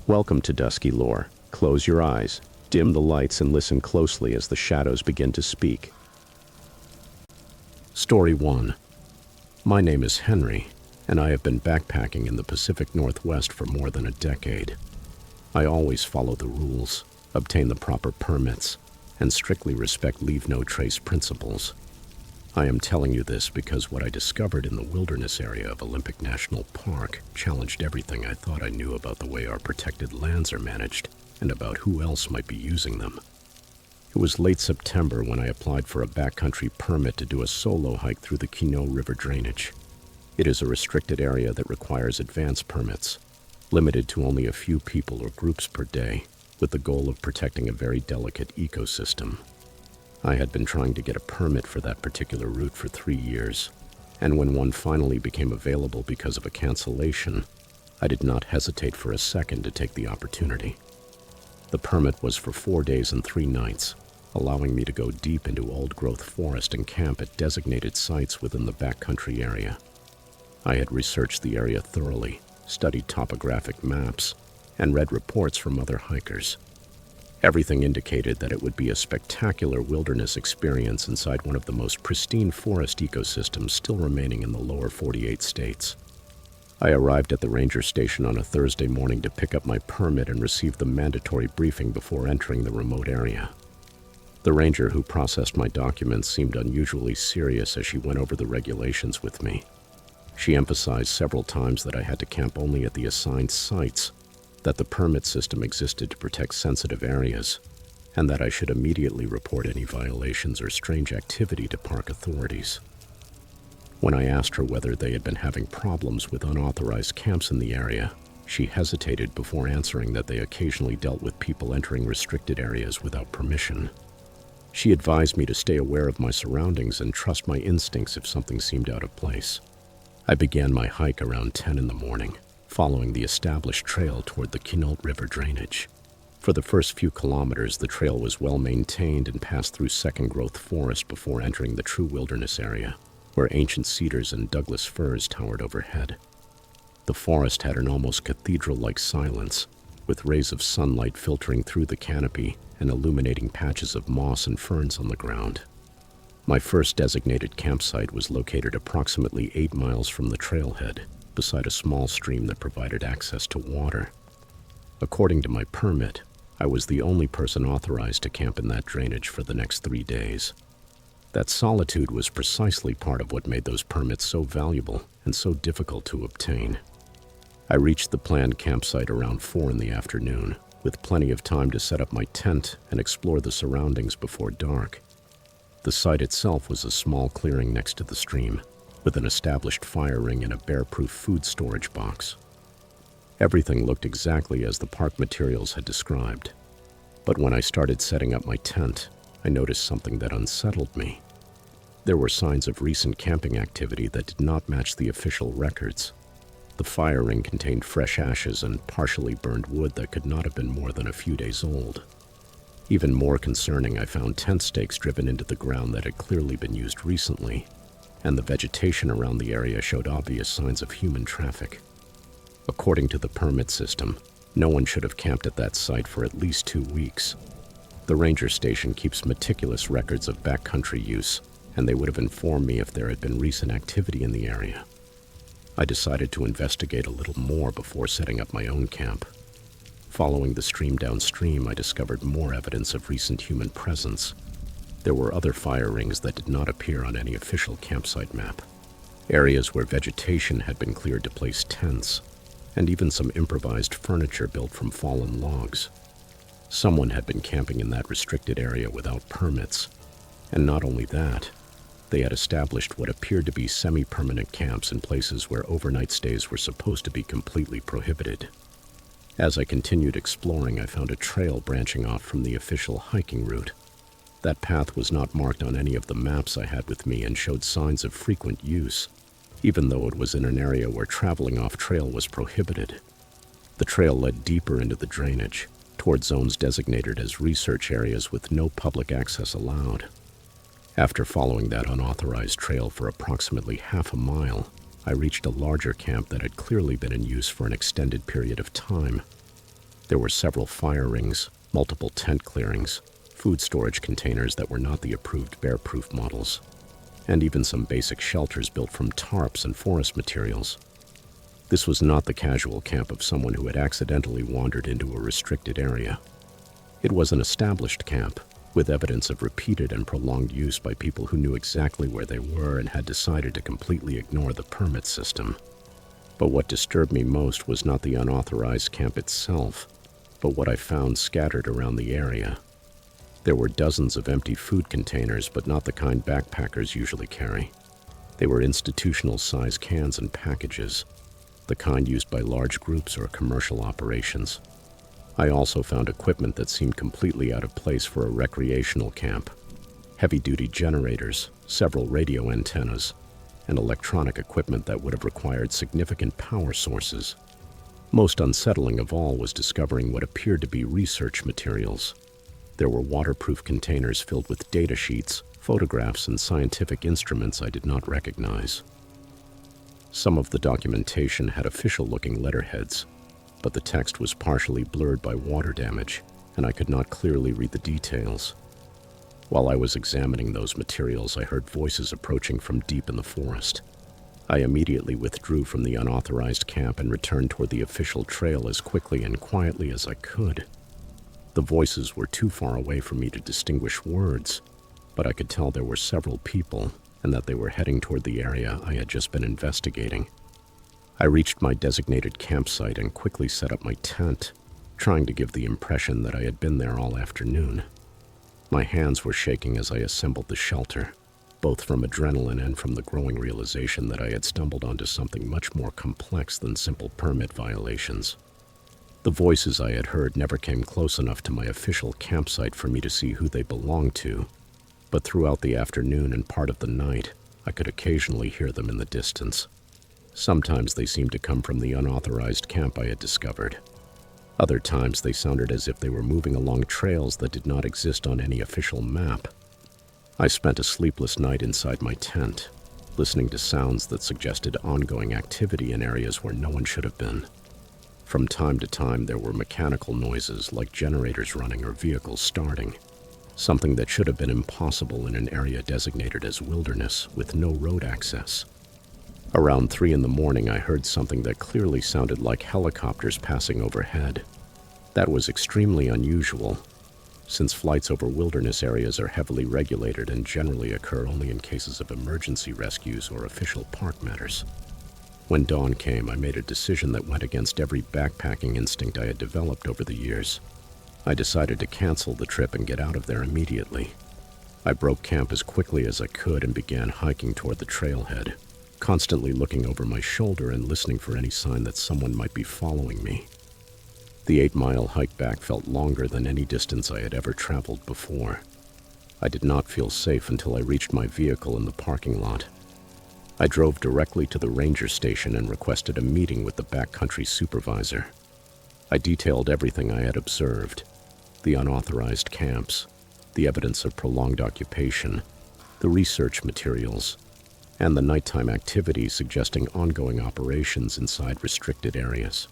Welcome to Dusky Lore. Close your eyes, dim the lights, and listen closely as the shadows begin to speak. Story 1. My name is Henry, and I have been backpacking in the Pacific Northwest for more than a decade. I always follow the rules, obtain the proper permits, and strictly respect leave no trace principles. I am telling you this because what I discovered in the wilderness area of Olympic National Park challenged everything I thought I knew about the way our protected lands are managed and about who else might be using them. It was late September when I applied for a backcountry permit to do a solo hike through the Quinault River drainage. It is a restricted area that requires advance permits, limited to only a few people or groups per day, with the goal of protecting a very delicate ecosystem. I had been trying to get a permit for that particular route for 3 years, and when one finally became available because of a cancellation, I did not hesitate for a second to take the opportunity. The permit was for 4 days and 3 nights, allowing me to go deep into old-growth forest and camp at designated sites within the backcountry area. I had researched the area thoroughly, studied topographic maps, and read reports from other hikers. Everything indicated that it would be a spectacular wilderness experience inside one of the most pristine forest ecosystems still remaining in the lower 48 states. I arrived at the ranger station on a Thursday morning to pick up my permit and receive the mandatory briefing before entering the remote area. The ranger who processed my documents seemed unusually serious as she went over the regulations with me. She emphasized several times that I had to camp only at the assigned sites, that the permit system existed to protect sensitive areas, and that I should immediately report any violations or strange activity to park authorities. When I asked her whether they had been having problems with unauthorized camps in the area, she hesitated before answering that they occasionally dealt with people entering restricted areas without permission. She advised me to stay aware of my surroundings and trust my instincts if something seemed out of place. I began my hike around 10 in the morning, following the established trail toward the Quinault River drainage. For the first few kilometers, the trail was well maintained and passed through second-growth forest before entering the true wilderness area, where ancient cedars and Douglas firs towered overhead. The forest had an almost cathedral-like silence, with rays of sunlight filtering through the canopy and illuminating patches of moss and ferns on the ground. My first designated campsite was located approximately 8 miles from the trailhead, beside a small stream that provided access to water. According to my permit, I was the only person authorized to camp in that drainage for the next 3 days. That solitude was precisely part of what made those permits so valuable and so difficult to obtain. I reached the planned campsite around 4 in the afternoon, with plenty of time to set up my tent and explore the surroundings before dark. The site itself was a small clearing next to the stream, with an established fire ring and a bear-proof food storage box. Everything looked exactly as the park materials had described. But when I started setting up my tent, I noticed something that unsettled me. There were signs of recent camping activity that did not match the official records. The fire ring contained fresh ashes and partially burned wood that could not have been more than a few days old. Even more concerning, I found tent stakes driven into the ground that had clearly been used recently, and the vegetation around the area showed obvious signs of human traffic. According to the permit system, no one should have camped at that site for at least 2 weeks. The ranger station keeps meticulous records of backcountry use, and they would have informed me if there had been recent activity in the area. I decided to investigate a little more before setting up my own camp. Following the stream downstream, I discovered more evidence of recent human presence. There were other fire rings that did not appear on any official campsite map, areas where vegetation had been cleared to place tents, and even some improvised furniture built from fallen logs. Someone had been camping in that restricted area without permits, and not only that, they had established what appeared to be semi-permanent camps in places where overnight stays were supposed to be completely prohibited. As I continued exploring, I found a trail branching off from the official hiking route. That path was not marked on any of the maps I had with me and showed signs of frequent use, even though it was in an area where traveling off-trail was prohibited. The trail led deeper into the drainage, toward zones designated as research areas with no public access allowed. After following that unauthorized trail for approximately half a mile, I reached a larger camp that had clearly been in use for an extended period of time. There were several fire rings, multiple tent clearings, food storage containers that were not the approved bear-proof models, and even some basic shelters built from tarps and forest materials. This was not the casual camp of someone who had accidentally wandered into a restricted area. It was an established camp, with evidence of repeated and prolonged use by people who knew exactly where they were and had decided to completely ignore the permit system. But what disturbed me most was not the unauthorized camp itself, but what I found scattered around the area. There were dozens of empty food containers, but not the kind backpackers usually carry. They were institutional-size cans and packages, the kind used by large groups or commercial operations. I also found equipment that seemed completely out of place for a recreational camp. Heavy-duty generators, several radio antennas, and electronic equipment that would have required significant power sources. Most unsettling of all was discovering what appeared to be research materials. There were waterproof containers filled with data sheets, photographs, and scientific instruments I did not recognize. Some of the documentation had official-looking letterheads, but the text was partially blurred by water damage, and I could not clearly read the details. While I was examining those materials, I heard voices approaching from deep in the forest. I immediately withdrew from the unauthorized camp and returned toward the official trail as quickly and quietly as I could. The voices were too far away for me to distinguish words, but I could tell there were several people and that they were heading toward the area I had just been investigating. I reached my designated campsite and quickly set up my tent, trying to give the impression that I had been there all afternoon. My hands were shaking as I assembled the shelter, both from adrenaline and from the growing realization that I had stumbled onto something much more complex than simple permit violations. The voices I had heard never came close enough to my official campsite for me to see who they belonged to, but throughout the afternoon and part of the night, I could occasionally hear them in the distance. Sometimes they seemed to come from the unauthorized camp I had discovered. Other times they sounded as if they were moving along trails that did not exist on any official map. I spent a sleepless night inside my tent, listening to sounds that suggested ongoing activity in areas where no one should have been. From time to time, there were mechanical noises like generators running or vehicles starting, something that should have been impossible in an area designated as wilderness with no road access. Around 3 a.m, I heard something that clearly sounded like helicopters passing overhead. That was extremely unusual, since flights over wilderness areas are heavily regulated and generally occur only in cases of emergency rescues or official park matters. When dawn came, I made a decision that went against every backpacking instinct I had developed over the years. I decided to cancel the trip and get out of there immediately. I broke camp as quickly as I could and began hiking toward the trailhead, constantly looking over my shoulder and listening for any sign that someone might be following me. The 8-mile hike back felt longer than any distance I had ever traveled before. I did not feel safe until I reached my vehicle in the parking lot. I drove directly to the ranger station and requested a meeting with the backcountry supervisor. I detailed everything I had observed: the unauthorized camps, the evidence of prolonged occupation, the research materials, and the nighttime activity suggesting ongoing operations inside restricted areas.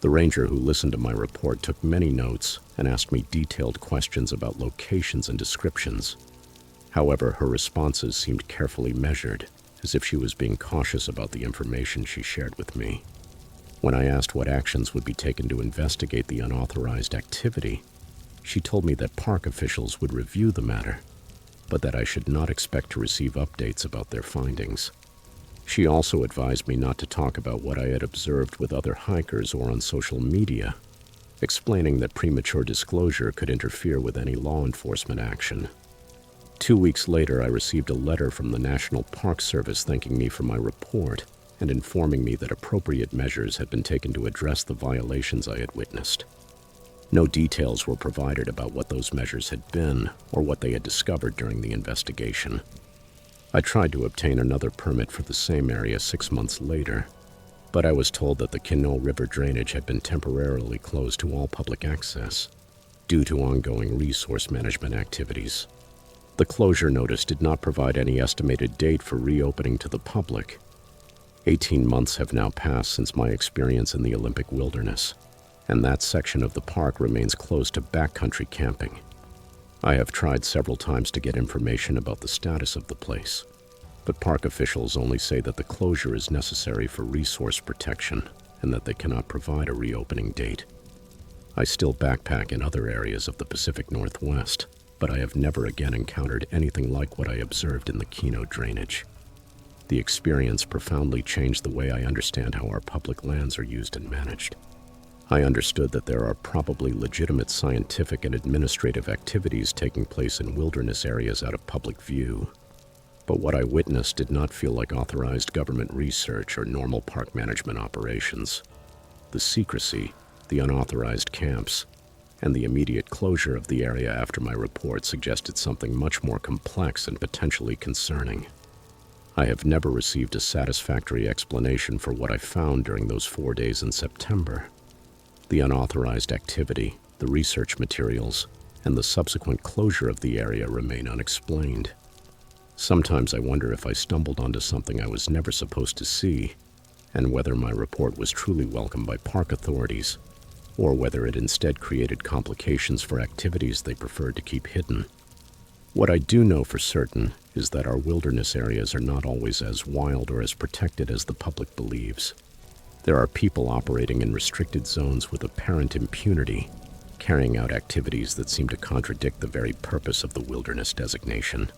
The ranger who listened to my report took many notes and asked me detailed questions about locations and descriptions. However, her responses seemed carefully measured, as if she was being cautious about the information she shared with me. When I asked what actions would be taken to investigate the unauthorized activity, she told me that park officials would review the matter, but that I should not expect to receive updates about their findings. She also advised me not to talk about what I had observed with other hikers or on social media, explaining that premature disclosure could interfere with any law enforcement action. 2 weeks later, I received a letter from the National Park Service thanking me for my report and informing me that appropriate measures had been taken to address the violations I had witnessed. No details were provided about what those measures had been or what they had discovered during the investigation. I tried to obtain another permit for the same area 6 months later, but I was told that the Quinault River drainage had been temporarily closed to all public access due to ongoing resource management activities. The closure notice did not provide any estimated date for reopening to the public. 18 months have now passed since my experience in the Olympic wilderness, and that section of the park remains closed to backcountry camping. I have tried several times to get information about the status of the place, but park officials only say that the closure is necessary for resource protection and that they cannot provide a reopening date. I still backpack in other areas of the Pacific Northwest, but I have never again encountered anything like what I observed in the Kino drainage. The experience profoundly changed the way I understand how our public lands are used and managed. I understood that there are probably legitimate scientific and administrative activities taking place in wilderness areas out of public view, but what I witnessed did not feel like authorized government research or normal park management operations. The secrecy, the unauthorized camps, and the immediate closure of the area after my report suggested something much more complex and potentially concerning. I have never received a satisfactory explanation for what I found during those 4 days in September. The unauthorized activity, the research materials, and the subsequent closure of the area remain unexplained. Sometimes I wonder if I stumbled onto something I was never supposed to see, and whether my report was truly welcomed by park authorities, or whether it instead created complications for activities they preferred to keep hidden. What I do know for certain is that our wilderness areas are not always as wild or as protected as the public believes. There are people operating in restricted zones with apparent impunity, carrying out activities that seem to contradict the very purpose of the wilderness designation.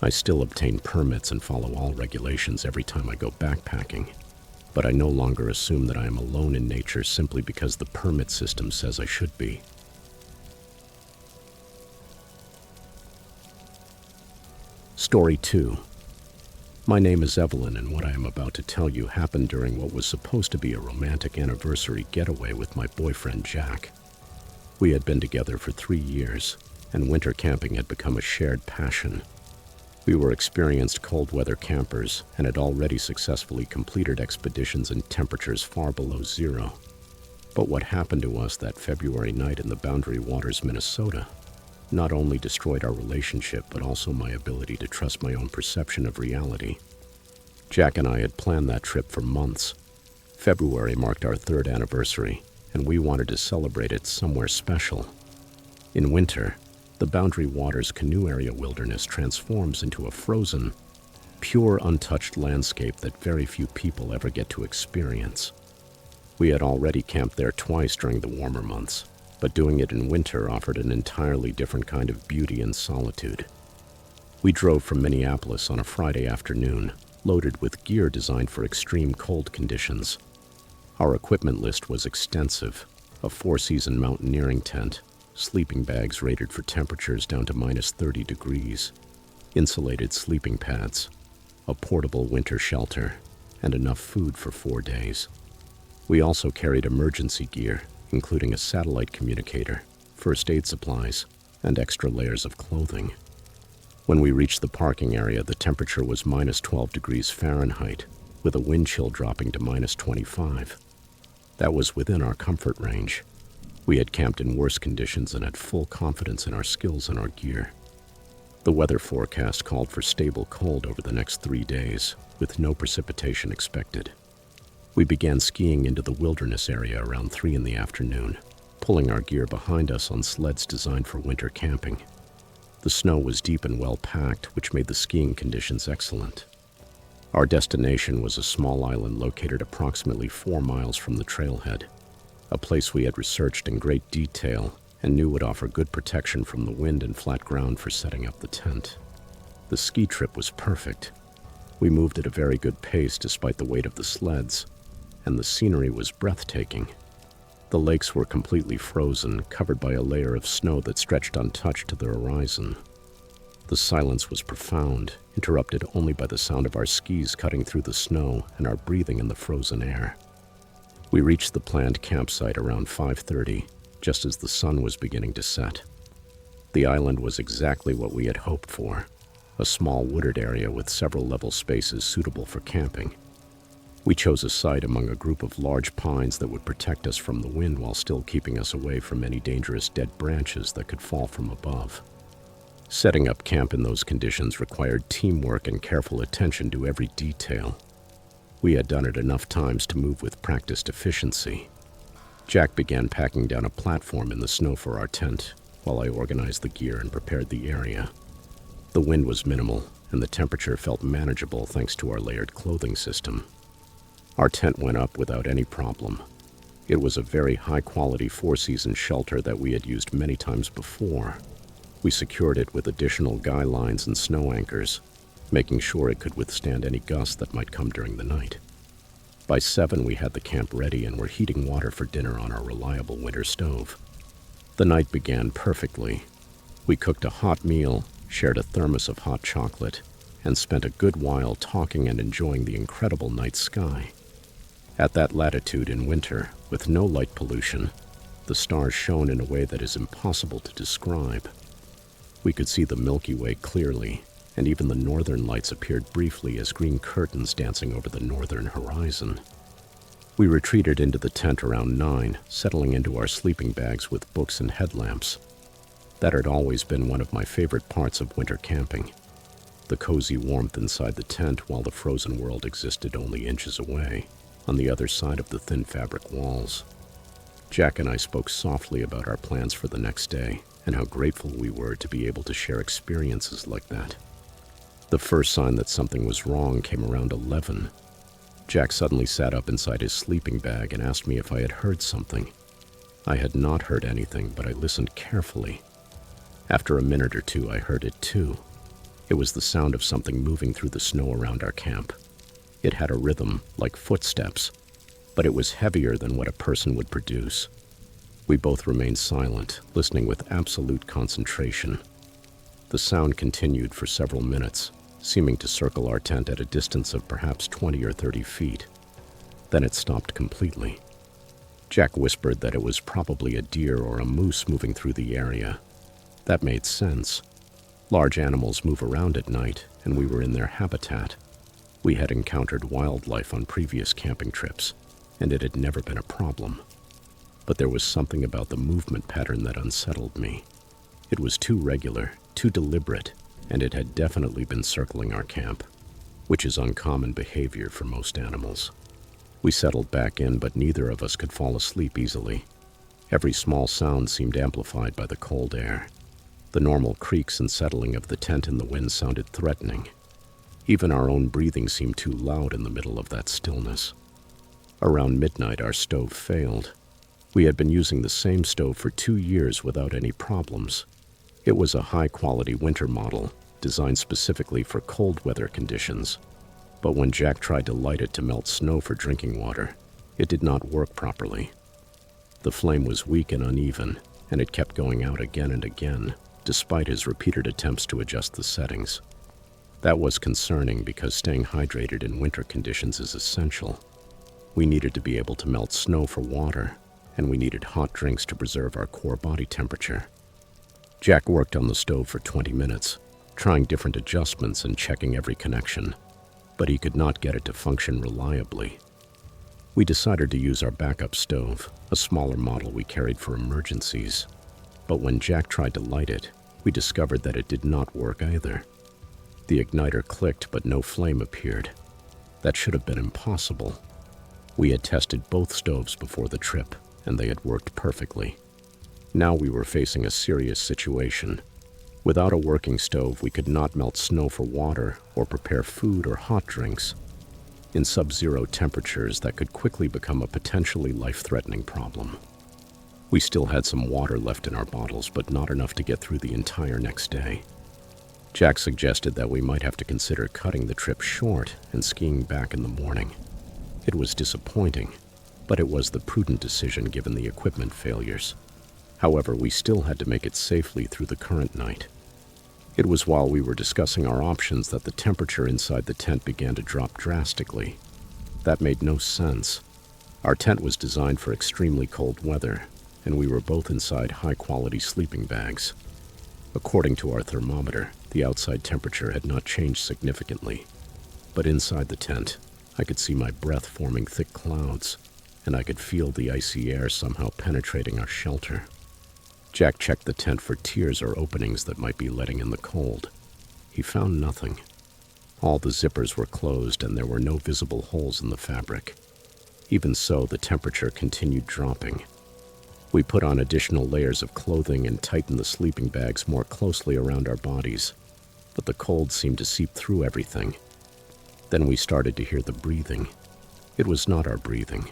I still obtain permits and follow all regulations every time I go backpacking, but I no longer assume that I am alone in nature simply because the permit system says I should be. Story 2. My name is Evelyn, and what I am about to tell you happened during what was supposed to be a romantic anniversary getaway with my boyfriend Jack. We had been together for 3 years, and winter camping had become a shared passion. We were experienced cold weather campers and had already successfully completed expeditions in temperatures far below zero. But what happened to us that February night in the Boundary Waters, Minnesota, not only destroyed our relationship, but also my ability to trust my own perception of reality. Jack and I had planned that trip for months. February marked our 3rd anniversary, and we wanted to celebrate it somewhere special. In winter, the Boundary Waters canoe area wilderness transforms into a frozen, pure, untouched landscape that very few people ever get to experience. We had already camped there twice during the warmer months, but doing it in winter offered an entirely different kind of beauty and solitude. We drove from Minneapolis on a Friday afternoon, loaded with gear designed for extreme cold conditions. Our equipment list was extensive: a 4-season mountaineering tent, sleeping bags rated for temperatures down to -30 degrees, insulated sleeping pads, a portable winter shelter, and enough food for 4 days. We also carried emergency gear, including a satellite communicator, first aid supplies, and extra layers of clothing. When we reached the parking area, the temperature was -12 degrees Fahrenheit, with a wind chill dropping to -25. That was within our comfort range. We had camped in worse conditions and had full confidence in our skills and our gear. The weather forecast called for stable cold over the next 3 days, with no precipitation expected. We began skiing into the wilderness area around 3 in the afternoon, pulling our gear behind us on sleds designed for winter camping. The snow was deep and well packed, which made the skiing conditions excellent. Our destination was a small island located approximately 4 miles from the trailhead, a place we had researched in great detail and knew would offer good protection from the wind and flat ground for setting up the tent. The ski trip was perfect. We moved at a very good pace despite the weight of the sleds, and the scenery was breathtaking. The lakes were completely frozen, covered by a layer of snow that stretched untouched to the horizon. The silence was profound, interrupted only by the sound of our skis cutting through the snow and our breathing in the frozen air. We reached the planned campsite around 5:30, just as the sun was beginning to set. The island was exactly what we had hoped for, a small wooded area with several level spaces suitable for camping. We chose a site among a group of large pines that would protect us from the wind while still keeping us away from any dangerous dead branches that could fall from above. Setting up camp in those conditions required teamwork and careful attention to every detail. We had done it enough times to move with practiced efficiency. Jack began packing down a platform in the snow for our tent, while I organized the gear and prepared the area. The wind was minimal, and the temperature felt manageable thanks to our layered clothing system. Our tent went up without any problem. It was a very high-quality four-season shelter that we had used many times before. We secured it with additional guy lines and snow anchors, making sure it could withstand any gusts that might come during the night. By 7, we had the camp ready and were heating water for dinner on our reliable winter stove. The night began perfectly. We cooked a hot meal, shared a thermos of hot chocolate, and spent a good while talking and enjoying the incredible night sky. At that latitude in winter, with no light pollution, the stars shone in a way that is impossible to describe. We could see the Milky Way clearly, and even the northern lights appeared briefly as green curtains dancing over the northern horizon. We retreated into the tent around 9, settling into our sleeping bags with books and headlamps. That had always been one of my favorite parts of winter camping. The cozy warmth inside the tent while the frozen world existed only inches away, on the other side of the thin fabric walls. Jack and I spoke softly about our plans for the next day and how grateful we were to be able to share experiences like that. The first sign that something was wrong came around 11. Jack suddenly sat up inside his sleeping bag and asked me if I had heard something. I had not heard anything, but I listened carefully. After a minute or two, I heard it too. It was the sound of something moving through the snow around our camp. It had a rhythm, like footsteps, but it was heavier than what a person would produce. We both remained silent, listening with absolute concentration. The sound continued for several minutes, seeming to circle our tent at a distance of perhaps 20 or 30 feet. Then it stopped completely. Jack whispered that it was probably a deer or a moose moving through the area. That made sense. Large animals move around at night, and we were in their habitat. We had encountered wildlife on previous camping trips, and it had never been a problem. But there was something about the movement pattern that unsettled me. It was too regular, too deliberate, and it had definitely been circling our camp, which is uncommon behavior for most animals. We settled back in, but neither of us could fall asleep easily. Every small sound seemed amplified by the cold air. The normal creaks and settling of the tent in the wind sounded threatening. Even our own breathing seemed too loud in the middle of that stillness. Around midnight, our stove failed. We had been using the same stove for 2 years without any problems. It was a high-quality winter model, designed specifically for cold weather conditions. But when Jack tried to light it to melt snow for drinking water, it did not work properly. The flame was weak and uneven, and it kept going out again and again, despite his repeated attempts to adjust the settings. That was concerning because staying hydrated in winter conditions is essential. We needed to be able to melt snow for water, and we needed hot drinks to preserve our core body temperature. Jack worked on the stove for 20 minutes, trying different adjustments and checking every connection, but he could not get it to function reliably. We decided to use our backup stove, a smaller model we carried for emergencies. But when Jack tried to light it, we discovered that it did not work either. The igniter clicked, but no flame appeared. That should have been impossible. We had tested both stoves before the trip, and they had worked perfectly. Now we were facing a serious situation. Without a working stove, we could not melt snow for water or prepare food or hot drinks. In sub-zero temperatures, that could quickly become a potentially life-threatening problem. We still had some water left in our bottles, but not enough to get through the entire next day. Jack suggested that we might have to consider cutting the trip short and skiing back in the morning. It was disappointing, but it was the prudent decision given the equipment failures. However, we still had to make it safely through the current night. It was while we were discussing our options that the temperature inside the tent began to drop drastically. That made no sense. Our tent was designed for extremely cold weather, and we were both inside high-quality sleeping bags. According to our thermometer, the outside temperature had not changed significantly, but inside the tent, I could see my breath forming thick clouds, and I could feel the icy air somehow penetrating our shelter. Jack checked the tent for tears or openings that might be letting in the cold. He found nothing. All the zippers were closed and there were no visible holes in the fabric. Even so, the temperature continued dropping, We put on additional layers of clothing and tightened the sleeping bags more closely around our bodies, but the cold seemed to seep through everything. Then we started to hear the breathing. It was not our breathing.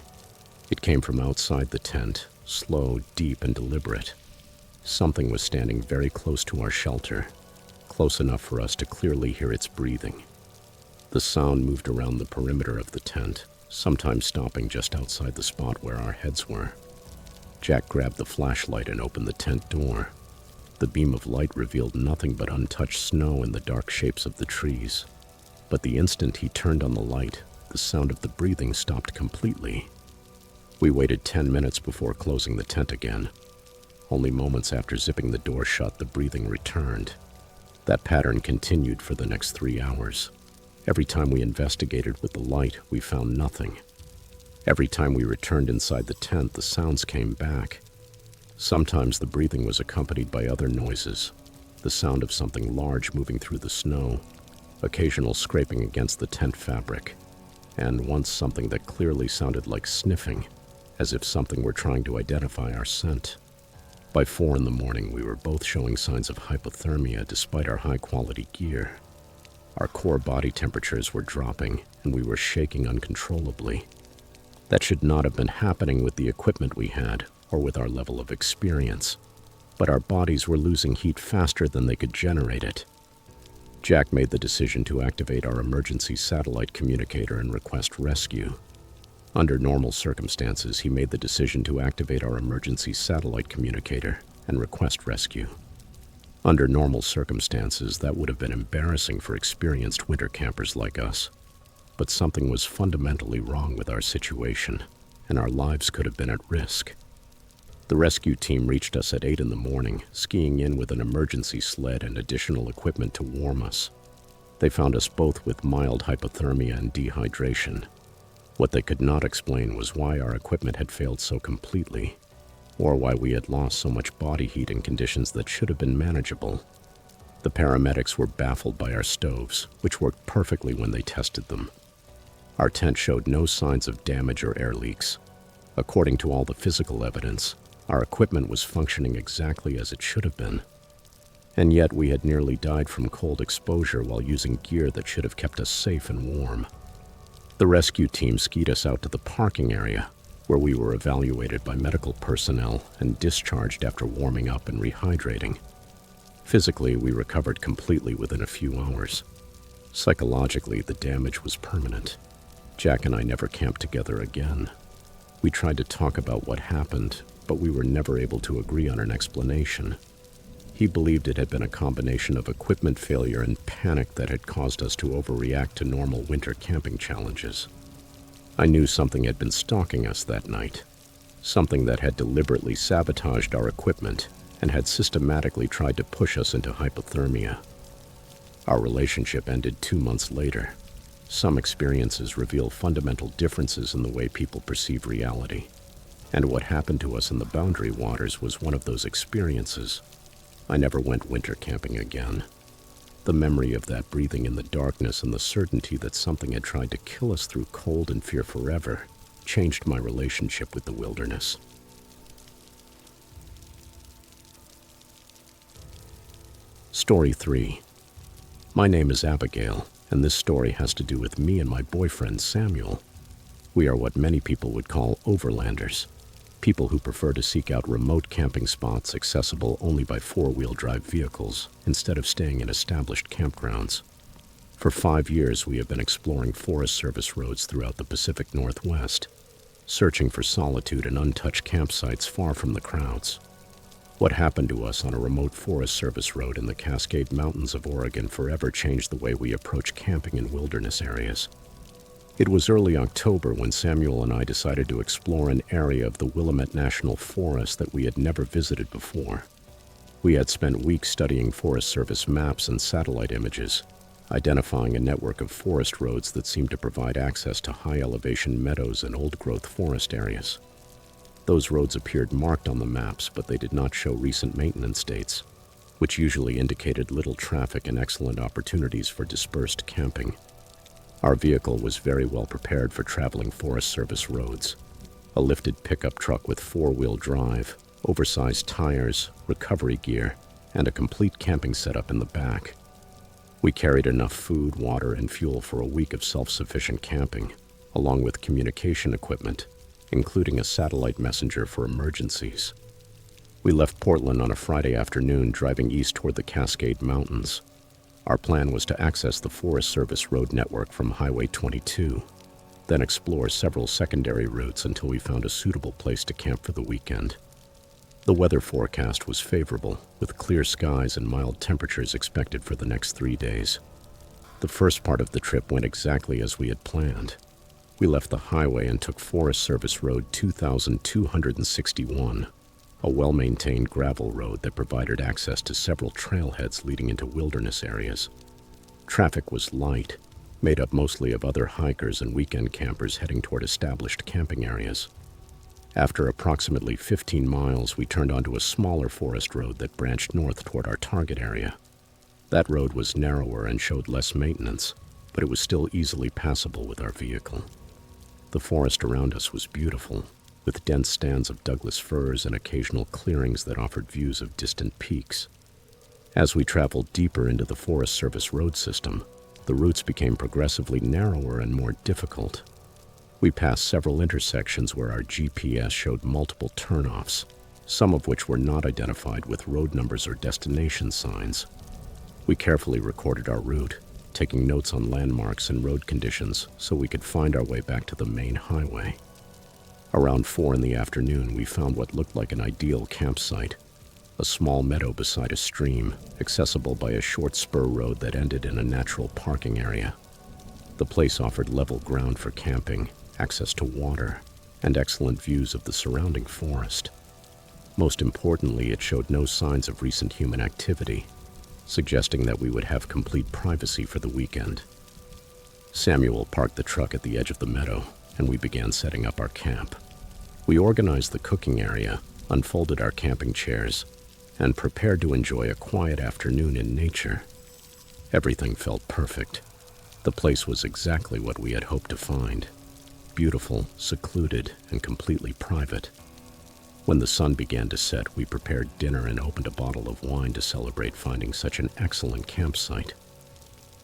It came from outside the tent, slow, deep, and deliberate. Something was standing very close to our shelter, close enough for us to clearly hear its breathing. The sound moved around the perimeter of the tent, sometimes stopping just outside the spot where our heads were. Jack grabbed the flashlight and opened the tent door. The beam of light revealed nothing but untouched snow and the dark shapes of the trees. But the instant he turned on the light, the sound of the breathing stopped completely. We waited 10 minutes before closing the tent again. Only moments after zipping the door shut, the breathing returned. That pattern continued for the next 3 hours. Every time we investigated with the light, we found nothing. Every time we returned inside the tent, the sounds came back. Sometimes the breathing was accompanied by other noises, the sound of something large moving through the snow, occasional scraping against the tent fabric, and once something that clearly sounded like sniffing, as if something were trying to identify our scent. By 4 in the morning, we were both showing signs of hypothermia despite our high-quality gear. Our core body temperatures were dropping, and we were shaking uncontrollably. That should not have been happening with the equipment we had, or with our level of experience. But our bodies were losing heat faster than they could generate it. Jack made the decision to activate our emergency satellite communicator and request rescue. Under normal circumstances, he made the decision to activate our emergency satellite communicator and request rescue. Under normal circumstances, that would have been embarrassing for experienced winter campers like us. But something was fundamentally wrong with our situation, and our lives could have been at risk. The rescue team reached us at 8 in the morning, skiing in with an emergency sled and additional equipment to warm us. They found us both with mild hypothermia and dehydration. What they could not explain was why our equipment had failed so completely, or why we had lost so much body heat in conditions that should have been manageable. The paramedics were baffled by our stoves, which worked perfectly when they tested them. Our tent showed no signs of damage or air leaks. According to all the physical evidence, our equipment was functioning exactly as it should have been. And yet we had nearly died from cold exposure while using gear that should have kept us safe and warm. The rescue team skied us out to the parking area, where we were evaluated by medical personnel and discharged after warming up and rehydrating. Physically, we recovered completely within a few hours. Psychologically, the damage was permanent. Jack and I never camped together again. We tried to talk about what happened, but we were never able to agree on an explanation. He believed it had been a combination of equipment failure and panic that had caused us to overreact to normal winter camping challenges. I knew something had been stalking us that night, something that had deliberately sabotaged our equipment and had systematically tried to push us into hypothermia. Our relationship ended 2 months later. Some experiences reveal fundamental differences in the way people perceive reality. And what happened to us in the Boundary Waters was one of those experiences. I never went winter camping again. The memory of that breathing in the darkness and the certainty that something had tried to kill us through cold and fear forever changed my relationship with the wilderness. Story 3. My name is Abigail, and this story has to do with me and my boyfriend Samuel. We are what many people would call overlanders. People who prefer to seek out remote camping spots accessible only by four-wheel drive vehicles instead of staying in established campgrounds. For 5 years, we have been exploring Forest Service roads throughout the Pacific Northwest, searching for solitude and untouched campsites far from the crowds. What happened to us on a remote Forest Service road in the Cascade Mountains of Oregon forever changed the way we approach camping in wilderness areas. It was early October when Samuel and I decided to explore an area of the Willamette National Forest that we had never visited before. We had spent weeks studying Forest Service maps and satellite images, identifying a network of forest roads that seemed to provide access to high-elevation meadows and old-growth forest areas. Those roads appeared marked on the maps, but they did not show recent maintenance dates, which usually indicated little traffic and excellent opportunities for dispersed camping. Our vehicle was very well prepared for traveling Forest Service roads. A lifted pickup truck with four-wheel drive, oversized tires, recovery gear, and a complete camping setup in the back. We carried enough food, water, and fuel for a week of self-sufficient camping, along with communication equipment, including a satellite messenger for emergencies. We left Portland on a Friday afternoon, driving east toward the Cascade Mountains. Our plan was to access the Forest Service road network from Highway 22, then explore several secondary routes until we found a suitable place to camp for the weekend. The weather forecast was favorable, with clear skies and mild temperatures expected for the next 3 days. The first part of the trip went exactly as we had planned. We left the highway and took Forest Service Road 2261, a well-maintained gravel road that provided access to several trailheads leading into wilderness areas. Traffic was light, made up mostly of other hikers and weekend campers heading toward established camping areas. After approximately 15 miles, we turned onto a smaller forest road that branched north toward our target area. That road was narrower and showed less maintenance, but it was still easily passable with our vehicle. The forest around us was beautiful, with dense stands of Douglas firs and occasional clearings that offered views of distant peaks. As we traveled deeper into the Forest Service road system, the routes became progressively narrower and more difficult. We passed several intersections where our GPS showed multiple turnoffs, some of which were not identified with road numbers or destination signs. We carefully recorded our route, taking notes on landmarks and road conditions so we could find our way back to the main highway. Around 4 in the afternoon, we found what looked like an ideal campsite, a small meadow beside a stream, accessible by a short spur road that ended in a natural parking area. The place offered level ground for camping, access to water, and excellent views of the surrounding forest. Most importantly, it showed no signs of recent human activity, suggesting that we would have complete privacy for the weekend. Samuel parked the truck at the edge of the meadow, and we began setting up our camp. We organized the cooking area, unfolded our camping chairs, and prepared to enjoy a quiet afternoon in nature. Everything felt perfect. The place was exactly what we had hoped to find: beautiful, secluded, and completely private. When the sun began to set, we prepared dinner and opened a bottle of wine to celebrate finding such an excellent campsite.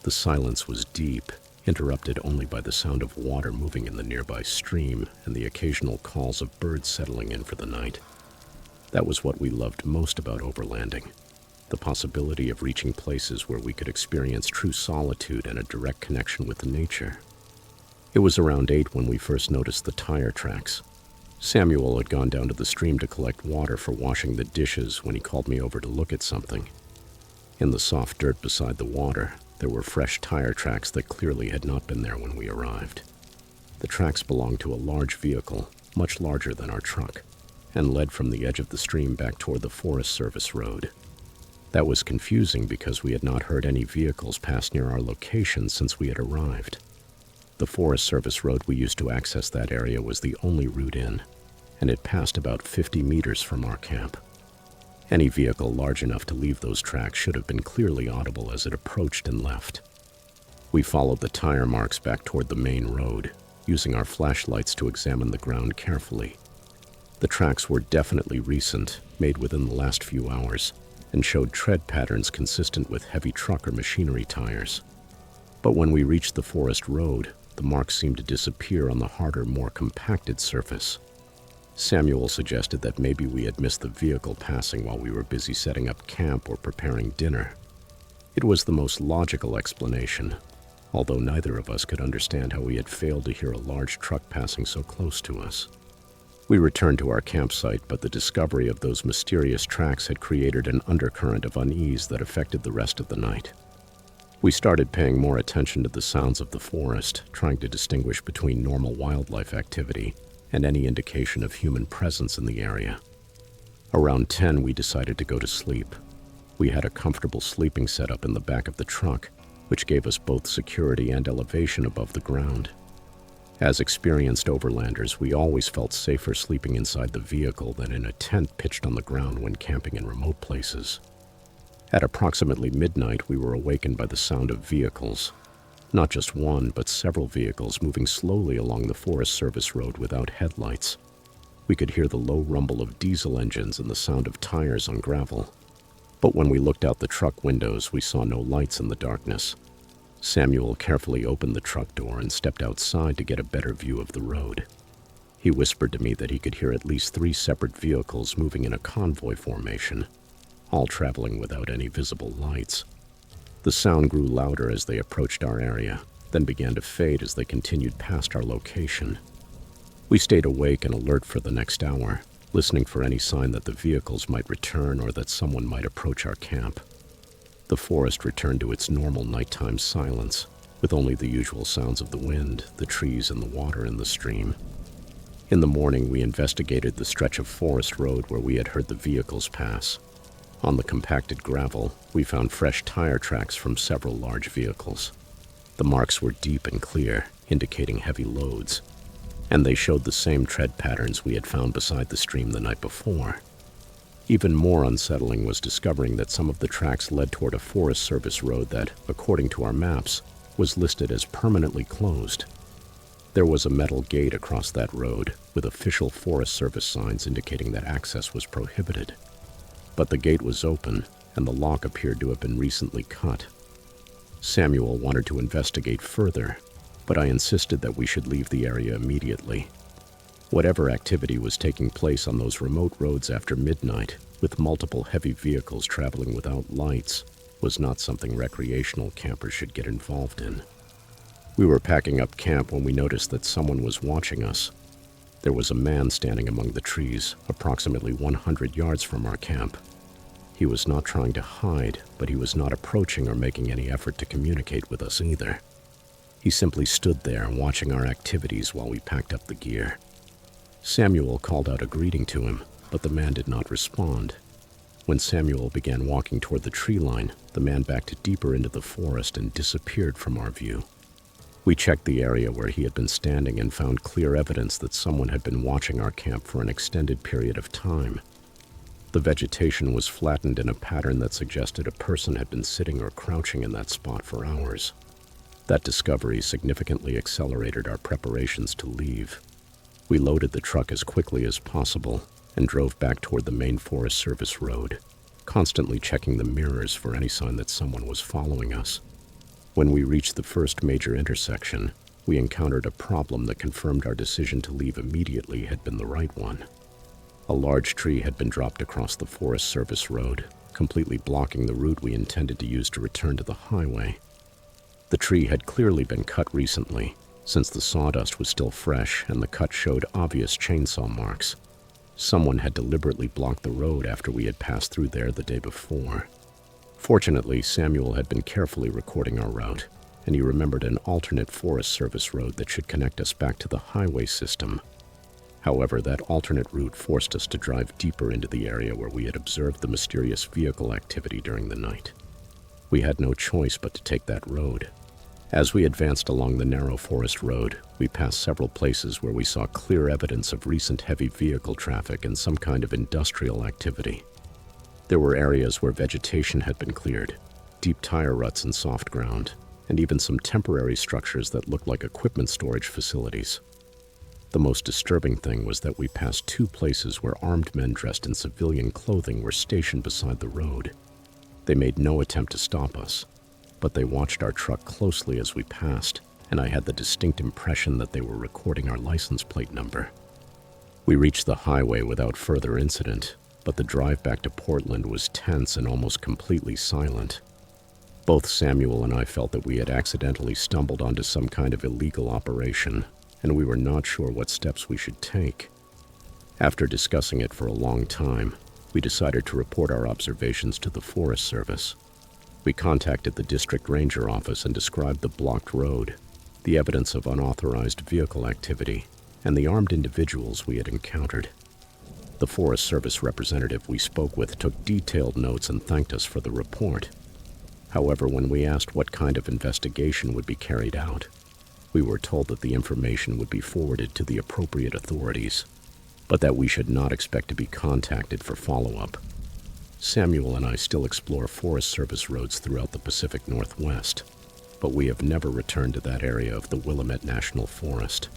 The silence was deep, interrupted only by the sound of water moving in the nearby stream and the occasional calls of birds settling in for the night. That was what we loved most about overlanding: the possibility of reaching places where we could experience true solitude and a direct connection with nature. It was around 8 when we first noticed the tire tracks. Samuel had gone down to the stream to collect water for washing the dishes when he called me over to look at something. In the soft dirt beside the water, there were fresh tire tracks that clearly had not been there when we arrived. The tracks belonged to a large vehicle, much larger than our truck, and led from the edge of the stream back toward the Forest Service road. That was confusing because we had not heard any vehicles pass near our location since we had arrived. The Forest Service road we used to access that area was the only route in, and it passed about 50 meters from our camp. Any vehicle large enough to leave those tracks should have been clearly audible as it approached and left. We followed the tire marks back toward the main road, using our flashlights to examine the ground carefully. The tracks were definitely recent, made within the last few hours, and showed tread patterns consistent with heavy truck or machinery tires. But when we reached the forest road, the marks seemed to disappear on the harder, more compacted surface. Samuel suggested that maybe we had missed the vehicle passing while we were busy setting up camp or preparing dinner. It was the most logical explanation, although neither of us could understand how we had failed to hear a large truck passing so close to us. We returned to our campsite, but the discovery of those mysterious tracks had created an undercurrent of unease that affected the rest of the night. We started paying more attention to the sounds of the forest, trying to distinguish between normal wildlife activity and any indication of human presence in the area. Around 10, we decided to go to sleep. We had a comfortable sleeping setup in the back of the truck, which gave us both security and elevation above the ground. As experienced overlanders, we always felt safer sleeping inside the vehicle than in a tent pitched on the ground when camping in remote places. At approximately midnight, we were awakened by the sound of vehicles. Not just one, but several vehicles moving slowly along the Forest Service road without headlights. We could hear the low rumble of diesel engines and the sound of tires on gravel. But when we looked out the truck windows, we saw no lights in the darkness. Samuel carefully opened the truck door and stepped outside to get a better view of the road. He whispered to me that he could hear at least 3 separate vehicles moving in a convoy formation, all traveling without any visible lights. The sound grew louder as they approached our area, then began to fade as they continued past our location. We stayed awake and alert for the next hour, listening for any sign that the vehicles might return or that someone might approach our camp. The forest returned to its normal nighttime silence, with only the usual sounds of the wind, the trees, and the water in the stream. In the morning, we investigated the stretch of forest road where we had heard the vehicles pass. On the compacted gravel, we found fresh tire tracks from several large vehicles. The marks were deep and clear, indicating heavy loads, and they showed the same tread patterns we had found beside the stream the night before. Even more unsettling was discovering that some of the tracks led toward a Forest Service road that, according to our maps, was listed as permanently closed. There was a metal gate across that road, with official Forest Service signs indicating that access was prohibited. But the gate was open, and the lock appeared to have been recently cut. Samuel wanted to investigate further, but I insisted that we should leave the area immediately. Whatever activity was taking place on those remote roads after midnight, with multiple heavy vehicles traveling without lights, was not something recreational campers should get involved in. We were packing up camp when we noticed that someone was watching us. There was a man standing among the trees, approximately 100 yards from our camp. He was not trying to hide, but he was not approaching or making any effort to communicate with us either. He simply stood there watching our activities while we packed up the gear. Samuel called out a greeting to him, but the man did not respond. When Samuel began walking toward the tree line, the man backed deeper into the forest and disappeared from our view. We checked the area where he had been standing and found clear evidence that someone had been watching our camp for an extended period of time. The vegetation was flattened in a pattern that suggested a person had been sitting or crouching in that spot for hours. That discovery significantly accelerated our preparations to leave. We loaded the truck as quickly as possible and drove back toward the main Forest Service road, constantly checking the mirrors for any sign that someone was following us. When we reached the first major intersection, we encountered a problem that confirmed our decision to leave immediately had been the right one. A large tree had been dropped across the Forest Service road, completely blocking the route we intended to use to return to the highway. The tree had clearly been cut recently, since the sawdust was still fresh and the cut showed obvious chainsaw marks. Someone had deliberately blocked the road after we had passed through there the day before. Fortunately, Samuel had been carefully recording our route, and he remembered an alternate Forest Service road that should connect us back to the highway system. However, that alternate route forced us to drive deeper into the area where we had observed the mysterious vehicle activity during the night. We had no choice but to take that road. As we advanced along the narrow forest road, we passed several places where we saw clear evidence of recent heavy vehicle traffic and some kind of industrial activity. There were areas where vegetation had been cleared, deep tire ruts in soft ground, and even some temporary structures that looked like equipment storage facilities. The most disturbing thing was that we passed 2 places where armed men dressed in civilian clothing were stationed beside the road. They made no attempt to stop us, but they watched our truck closely as we passed, and I had the distinct impression that they were recording our license plate number. We reached the highway without further incident, but the drive back to Portland was tense and almost completely silent. Both Samuel and I felt that we had accidentally stumbled onto some kind of illegal operation, and we were not sure what steps we should take. After discussing it for a long time, we decided to report our observations to the Forest Service. We contacted the district ranger office and described the blocked road, the evidence of unauthorized vehicle activity, and the armed individuals we had encountered. The Forest Service representative we spoke with took detailed notes and thanked us for the report. However, when we asked what kind of investigation would be carried out, we were told that the information would be forwarded to the appropriate authorities, but that we should not expect to be contacted for follow-up. Samuel and I still explore Forest Service roads throughout the Pacific Northwest, but we have never returned to that area of the Willamette National Forest.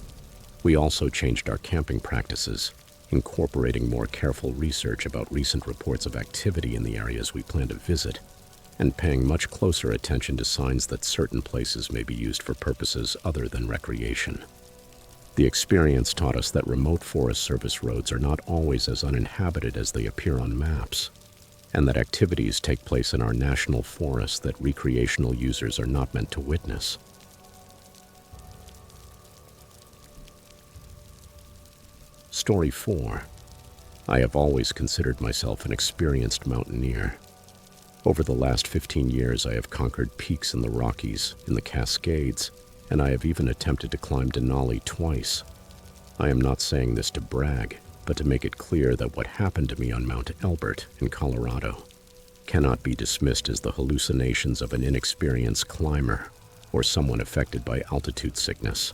We also changed our camping practices, incorporating more careful research about recent reports of activity in the areas we plan to visit, and paying much closer attention to signs that certain places may be used for purposes other than recreation. The experience taught us that remote Forest Service roads are not always as uninhabited as they appear on maps, and that activities take place in our national forests that recreational users are not meant to witness. Story 4. I have always considered myself an experienced mountaineer. Over the last 15 years, I have conquered peaks in the Rockies, in the Cascades, and I have even attempted to climb Denali twice. I am not saying this to brag, but to make it clear that what happened to me on Mount Elbert in Colorado cannot be dismissed as the hallucinations of an inexperienced climber or someone affected by altitude sickness.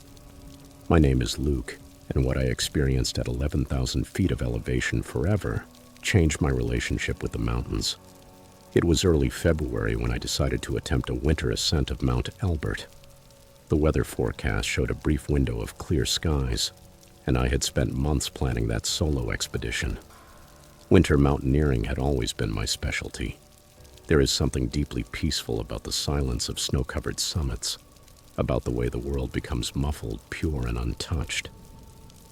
My name is Luke, and what I experienced at 11,000 feet of elevation forever changed my relationship with the mountains. It was early February when I decided to attempt a winter ascent of Mount Elbert. The weather forecast showed a brief window of clear skies, and I had spent months planning that solo expedition. Winter mountaineering had always been my specialty. There is something deeply peaceful about the silence of snow-covered summits, about the way the world becomes muffled, pure, and untouched.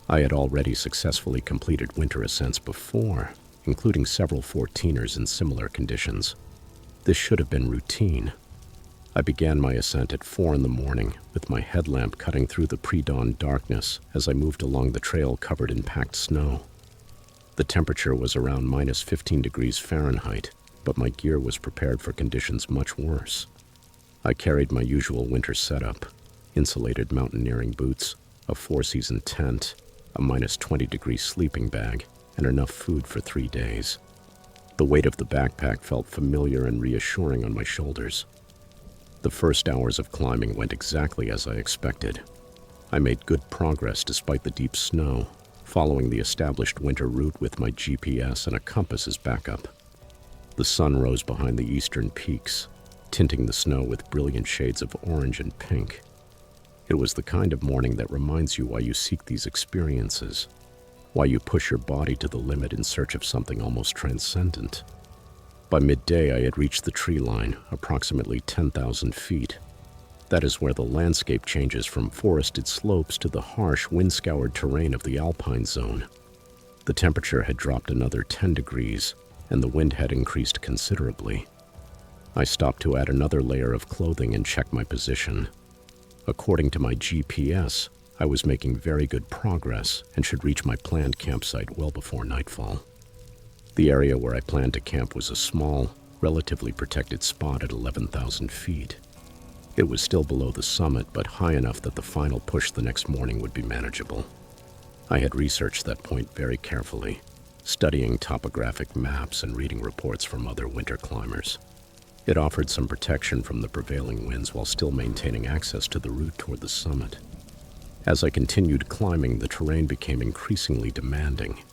I had already successfully completed winter ascents before, including several 14ers in similar conditions. This should have been routine. I began my ascent at 4 a.m, with my headlamp cutting through the pre-dawn darkness as I moved along the trail covered in packed snow. The temperature was around minus 15 degrees Fahrenheit, but my gear was prepared for conditions much worse. I carried my usual winter setup: insulated mountaineering boots, a 4-season tent, a minus 20-degree sleeping bag, and enough food for 3 days. The weight of the backpack felt familiar and reassuring on my shoulders. The first hours of climbing went exactly as I expected. I made good progress despite the deep snow, following the established winter route with my GPS and a compass as backup. The sun rose behind the eastern peaks, tinting the snow with brilliant shades of orange and pink. It was the kind of morning that reminds you why you seek these experiences, why you push your body to the limit in search of something almost transcendent. By midday, I had reached the tree line, approximately 10,000 feet. That is where the landscape changes from forested slopes to the harsh, wind-scoured terrain of the alpine zone. The temperature had dropped another 10 degrees, and the wind had increased considerably. I stopped to add another layer of clothing and check my position. According to my GPS, I was making very good progress and should reach my planned campsite well before nightfall. The area where I planned to camp was a small, relatively protected spot at 11,000 feet. It was still below the summit, but high enough that the final push the next morning would be manageable. I had researched that point very carefully, studying topographic maps and reading reports from other winter climbers. It offered some protection from the prevailing winds while still maintaining access to the route toward the summit. As I continued climbing, the terrain became increasingly demanding.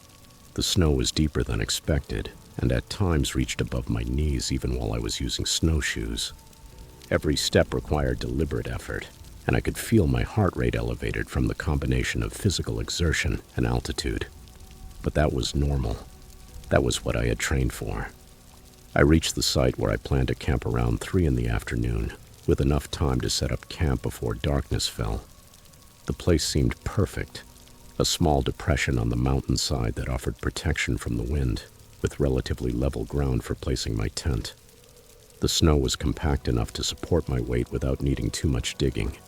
The snow was deeper than expected, and at times reached above my knees even while I was using snowshoes. Every step required deliberate effort, and I could feel my heart rate elevated from the combination of physical exertion and altitude. But that was normal. That was what I had trained for. I reached the site where I planned to camp around 3 p.m, with enough time to set up camp before darkness fell. The place seemed perfect, a small depression on the mountainside that offered protection from the wind, with relatively level ground for placing my tent. The snow was compact enough to support my weight without needing too much digging.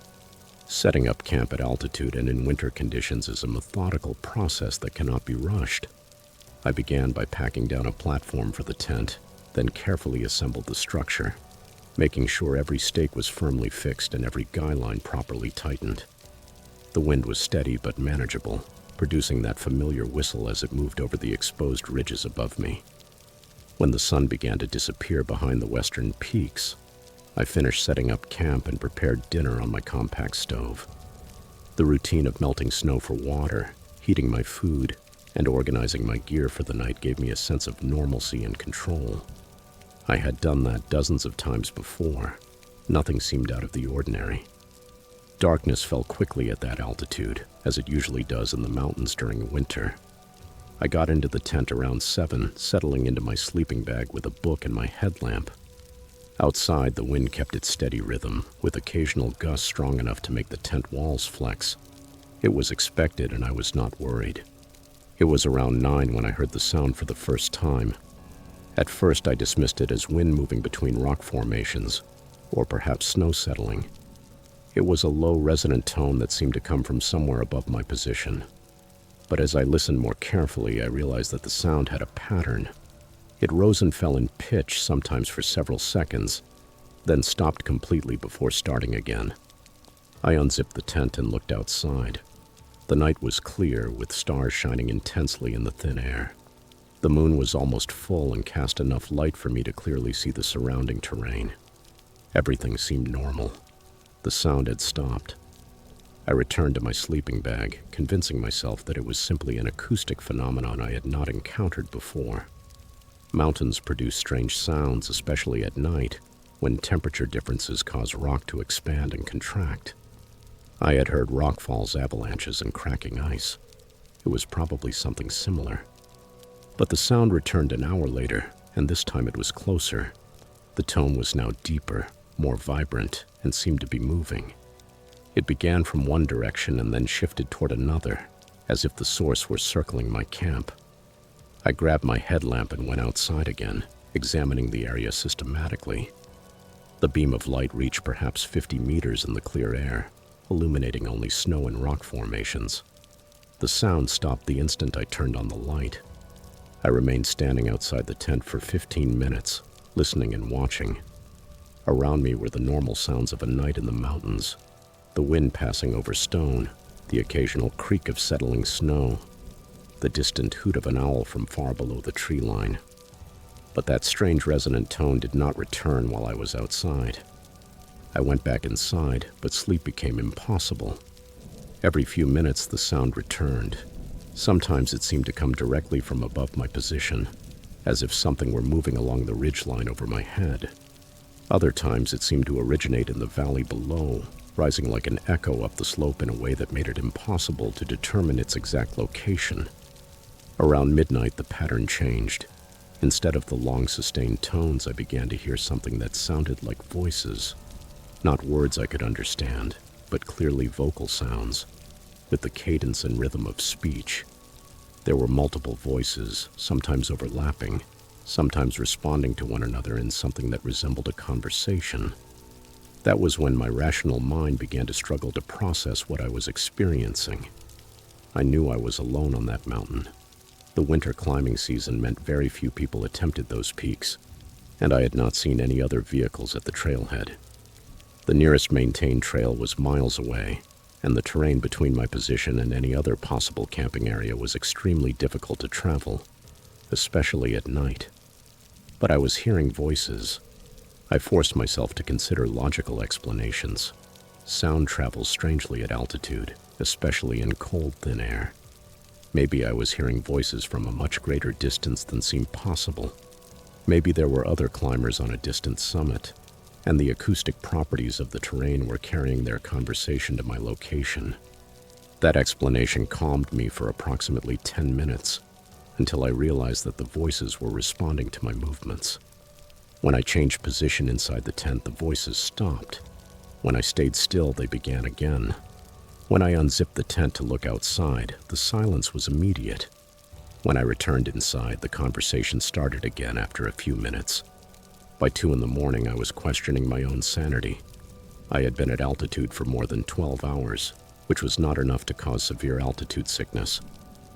Setting up camp at altitude and in winter conditions is a methodical process that cannot be rushed. I began by packing down a platform for the tent, then carefully assembled the structure, making sure every stake was firmly fixed and every guy line properly tightened. The wind was steady but manageable, producing that familiar whistle as it moved over the exposed ridges above me. When the sun began to disappear behind the western peaks, I finished setting up camp and prepared dinner on my compact stove. The routine of melting snow for water, heating my food, and organizing my gear for the night gave me a sense of normalcy and control. I had done that dozens of times before. Nothing seemed out of the ordinary. Darkness fell quickly at that altitude, as it usually does in the mountains during winter. I got into the tent around 7, settling into my sleeping bag with a book and my headlamp. Outside, the wind kept its steady rhythm, with occasional gusts strong enough to make the tent walls flex. It was expected, and I was not worried. It was around 9 when I heard the sound for the first time. At first, I dismissed it as wind moving between rock formations, or perhaps snow settling. It was a low, resonant tone that seemed to come from somewhere above my position. But as I listened more carefully, I realized that the sound had a pattern. It rose and fell in pitch, sometimes for several seconds, then stopped completely before starting again. I unzipped the tent and looked outside. The night was clear, with stars shining intensely in the thin air. The moon was almost full and cast enough light for me to clearly see the surrounding terrain. Everything seemed normal. The sound had stopped. I returned to my sleeping bag, convincing myself that it was simply an acoustic phenomenon I had not encountered before. Mountains produce strange sounds, especially at night, when temperature differences cause rock to expand and contract. I had heard rockfalls, avalanches, and cracking ice. It was probably something similar. But the sound returned an hour later, and this time it was closer. The tone was now deeper, more vibrant, and seemed to be moving. It began from one direction and then shifted toward another, as if the source were circling my camp. I grabbed my headlamp and went outside again, examining the area systematically. The beam of light reached perhaps 50 meters in the clear air, illuminating only snow and rock formations. The sound stopped the instant I turned on the light. I remained standing outside the tent for 15 minutes, listening and watching. Around me were the normal sounds of a night in the mountains, the wind passing over stone, the occasional creak of settling snow, the distant hoot of an owl from far below the tree line. But that strange resonant tone did not return while I was outside. I went back inside, but sleep became impossible. Every few minutes the sound returned. Sometimes it seemed to come directly from above my position, as if something were moving along the ridgeline over my head. Other times it seemed to originate in the valley below, rising like an echo up the slope in a way that made it impossible to determine its exact location. Around midnight, the pattern changed. Instead of the long, sustained tones, I began to hear something that sounded like voices. Not words I could understand, but clearly vocal sounds, with the cadence and rhythm of speech. There were multiple voices, sometimes overlapping, sometimes responding to one another in something that resembled a conversation. That was when my rational mind began to struggle to process what I was experiencing. I knew I was alone on that mountain. The winter climbing season meant very few people attempted those peaks, and I had not seen any other vehicles at the trailhead. The nearest maintained trail was miles away, and the terrain between my position and any other possible camping area was extremely difficult to travel, especially at night. But I was hearing voices. I forced myself to consider logical explanations. Sound travels strangely at altitude, especially in cold, thin air. Maybe I was hearing voices from a much greater distance than seemed possible. Maybe there were other climbers on a distant summit, and the acoustic properties of the terrain were carrying their conversation to my location. That explanation calmed me for approximately 10 minutes, until I realized that the voices were responding to my movements. When I changed position inside the tent, the voices stopped. When I stayed still, they began again. When I unzipped the tent to look outside, the silence was immediate. When I returned inside, the conversation started again after a few minutes. By 2 in the morning, I was questioning my own sanity. I had been at altitude for more than 12 hours, which was not enough to cause severe altitude sickness.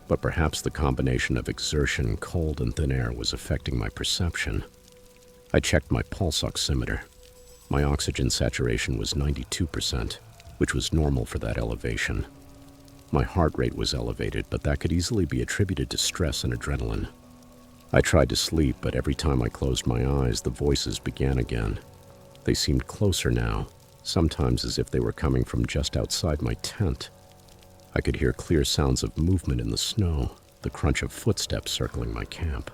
But perhaps the combination of exertion, cold, and thin air was affecting my perception. I checked my pulse oximeter. My oxygen saturation was 92%, which was normal for that elevation. My heart rate was elevated, but that could easily be attributed to stress and adrenaline. I tried to sleep, but every time I closed my eyes, the voices began again. They seemed closer now, sometimes as if they were coming from just outside my tent. I could hear clear sounds of movement in the snow, the crunch of footsteps circling my camp.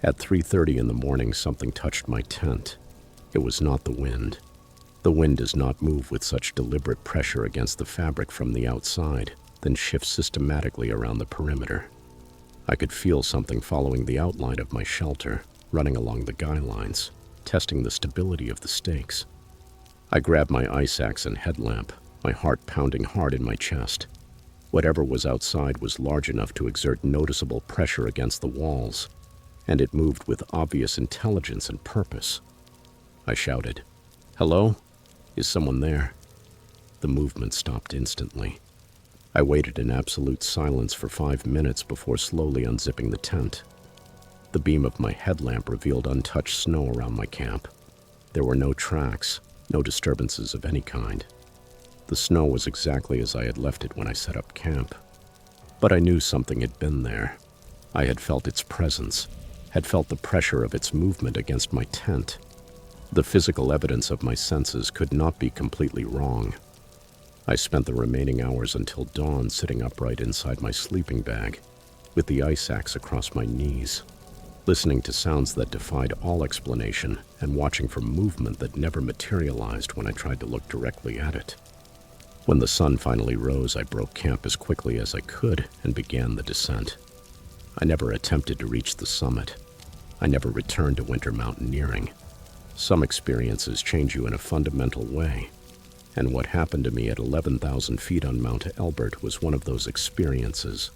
At 3:30 in the morning, something touched my tent. It was not the wind. The wind does not move with such deliberate pressure against the fabric from the outside, then shift systematically around the perimeter. I could feel something following the outline of my shelter, running along the guy lines, testing the stability of the stakes. I grabbed my ice axe and headlamp, my heart pounding hard in my chest. Whatever was outside was large enough to exert noticeable pressure against the walls, and it moved with obvious intelligence and purpose. I shouted, "Hello? Is someone there?" The movement stopped instantly. I waited in absolute silence for 5 minutes before slowly unzipping the tent. The beam of my headlamp revealed untouched snow around my camp. There were no tracks, no disturbances of any kind. The snow was exactly as I had left it when I set up camp. But I knew something had been there. I had felt its presence, had felt the pressure of its movement against my tent. The physical evidence of my senses could not be completely wrong. I spent the remaining hours until dawn sitting upright inside my sleeping bag, with the ice axe across my knees, listening to sounds that defied all explanation and watching for movement that never materialized when I tried to look directly at it. When the sun finally rose, I broke camp as quickly as I could and began the descent. I never attempted to reach the summit. I never returned to winter mountaineering. Some experiences change you in a fundamental way, and what happened to me at 11,000 feet on Mount Elbert was one of those experiences.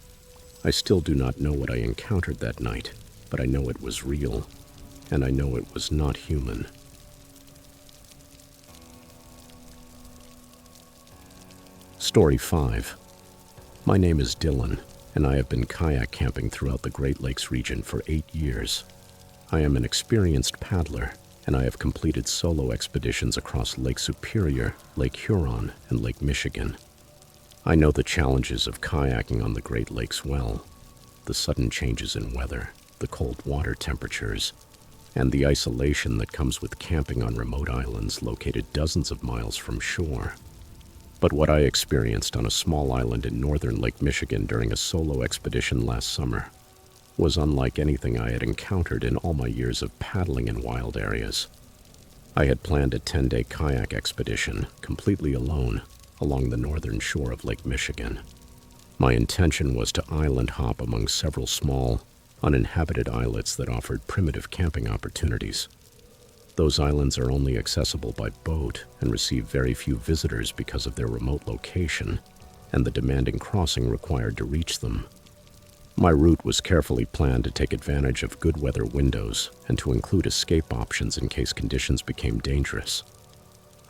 I still do not know what I encountered that night, but I know it was real, and I know it was not human. Story 5. My name is Dylan, and I have been kayak camping throughout the Great Lakes region for 8 years. I am an experienced paddler, and I have completed solo expeditions across Lake Superior, Lake Huron, and Lake Michigan. I know the challenges of kayaking on the Great Lakes well: the sudden changes in weather, the cold water temperatures, and the isolation that comes with camping on remote islands located dozens of miles from shore. But what I experienced on a small island in northern Lake Michigan during a solo expedition last summer was unlike anything I had encountered in all my years of paddling in wild areas. I had planned a 10-day kayak expedition, completely alone, along the northern shore of Lake Michigan. My intention was to island hop among several small, uninhabited islets that offered primitive camping opportunities. Those islands are only accessible by boat and receive very few visitors because of their remote location and the demanding crossing required to reach them. My route was carefully planned to take advantage of good weather windows and to include escape options in case conditions became dangerous.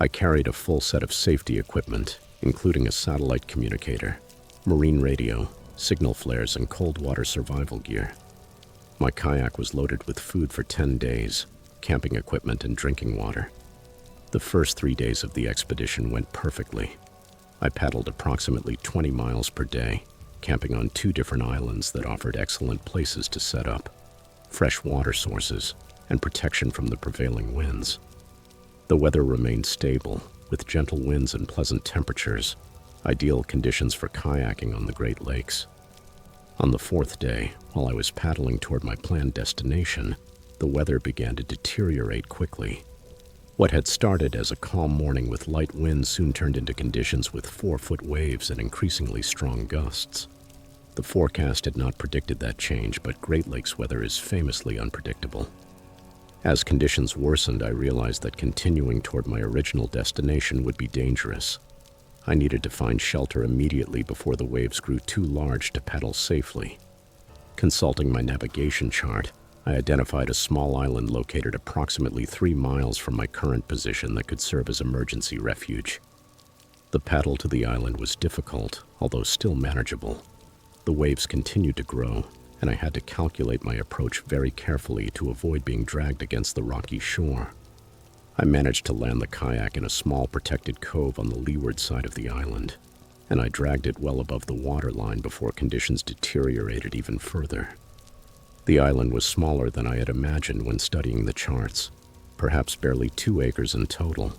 I carried a full set of safety equipment, including a satellite communicator, marine radio, signal flares, and cold water survival gear. My kayak was loaded with food for 10 days, camping equipment, and drinking water. The first 3 days of the expedition went perfectly. I paddled approximately 20 miles per day, camping on 2 different islands that offered excellent places to set up, fresh water sources, and protection from the prevailing winds. The weather remained stable, with gentle winds and pleasant temperatures, ideal conditions for kayaking on the Great Lakes. On the 4th day, while I was paddling toward my planned destination, the weather began to deteriorate quickly. What had started as a calm morning with light winds soon turned into conditions with 4-foot waves and increasingly strong gusts. The forecast had not predicted that change, but Great Lakes weather is famously unpredictable. As conditions worsened, I realized that continuing toward my original destination would be dangerous. I needed to find shelter immediately before the waves grew too large to paddle safely. Consulting my navigation chart, I identified a small island located approximately 3 miles from my current position that could serve as emergency refuge. The paddle to the island was difficult, although still manageable. The waves continued to grow, and I had to calculate my approach very carefully to avoid being dragged against the rocky shore. I managed to land the kayak in a small protected cove on the leeward side of the island, and I dragged it well above the waterline before conditions deteriorated even further. The island was smaller than I had imagined when studying the charts, perhaps barely 2 acres in total.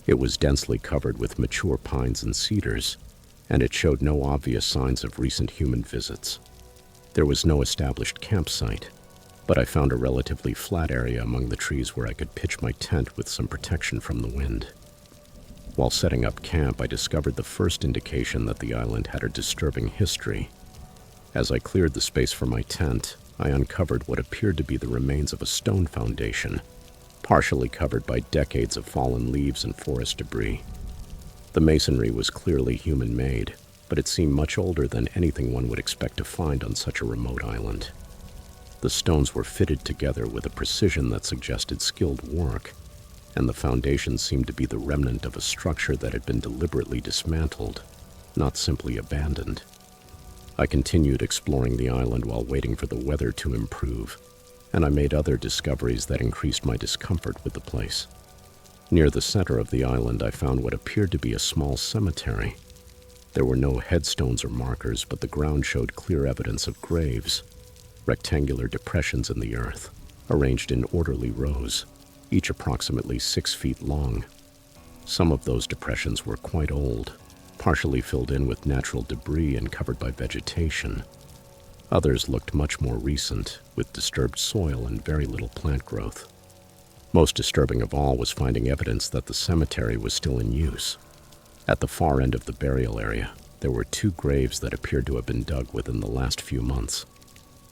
It was densely covered with mature pines and cedars, and it showed no obvious signs of recent human visits. There was no established campsite, but I found a relatively flat area among the trees where I could pitch my tent with some protection from the wind. While setting up camp, I discovered the first indication that the island had a disturbing history. As I cleared the space for my tent, I uncovered what appeared to be the remains of a stone foundation, partially covered by decades of fallen leaves and forest debris. The masonry was clearly human-made, but it seemed much older than anything one would expect to find on such a remote island. The stones were fitted together with a precision that suggested skilled work, and the foundation seemed to be the remnant of a structure that had been deliberately dismantled, not simply abandoned. I continued exploring the island while waiting for the weather to improve, and I made other discoveries that increased my discomfort with the place. Near the center of the island, I found what appeared to be a small cemetery. There were no headstones or markers, but the ground showed clear evidence of graves, rectangular depressions in the earth, arranged in orderly rows, each approximately 6 feet long. Some of those depressions were quite old, partially filled in with natural debris and covered by vegetation. Others looked much more recent, with disturbed soil and very little plant growth. Most disturbing of all was finding evidence that the cemetery was still in use. At the far end of the burial area, there were 2 graves that appeared to have been dug within the last few months.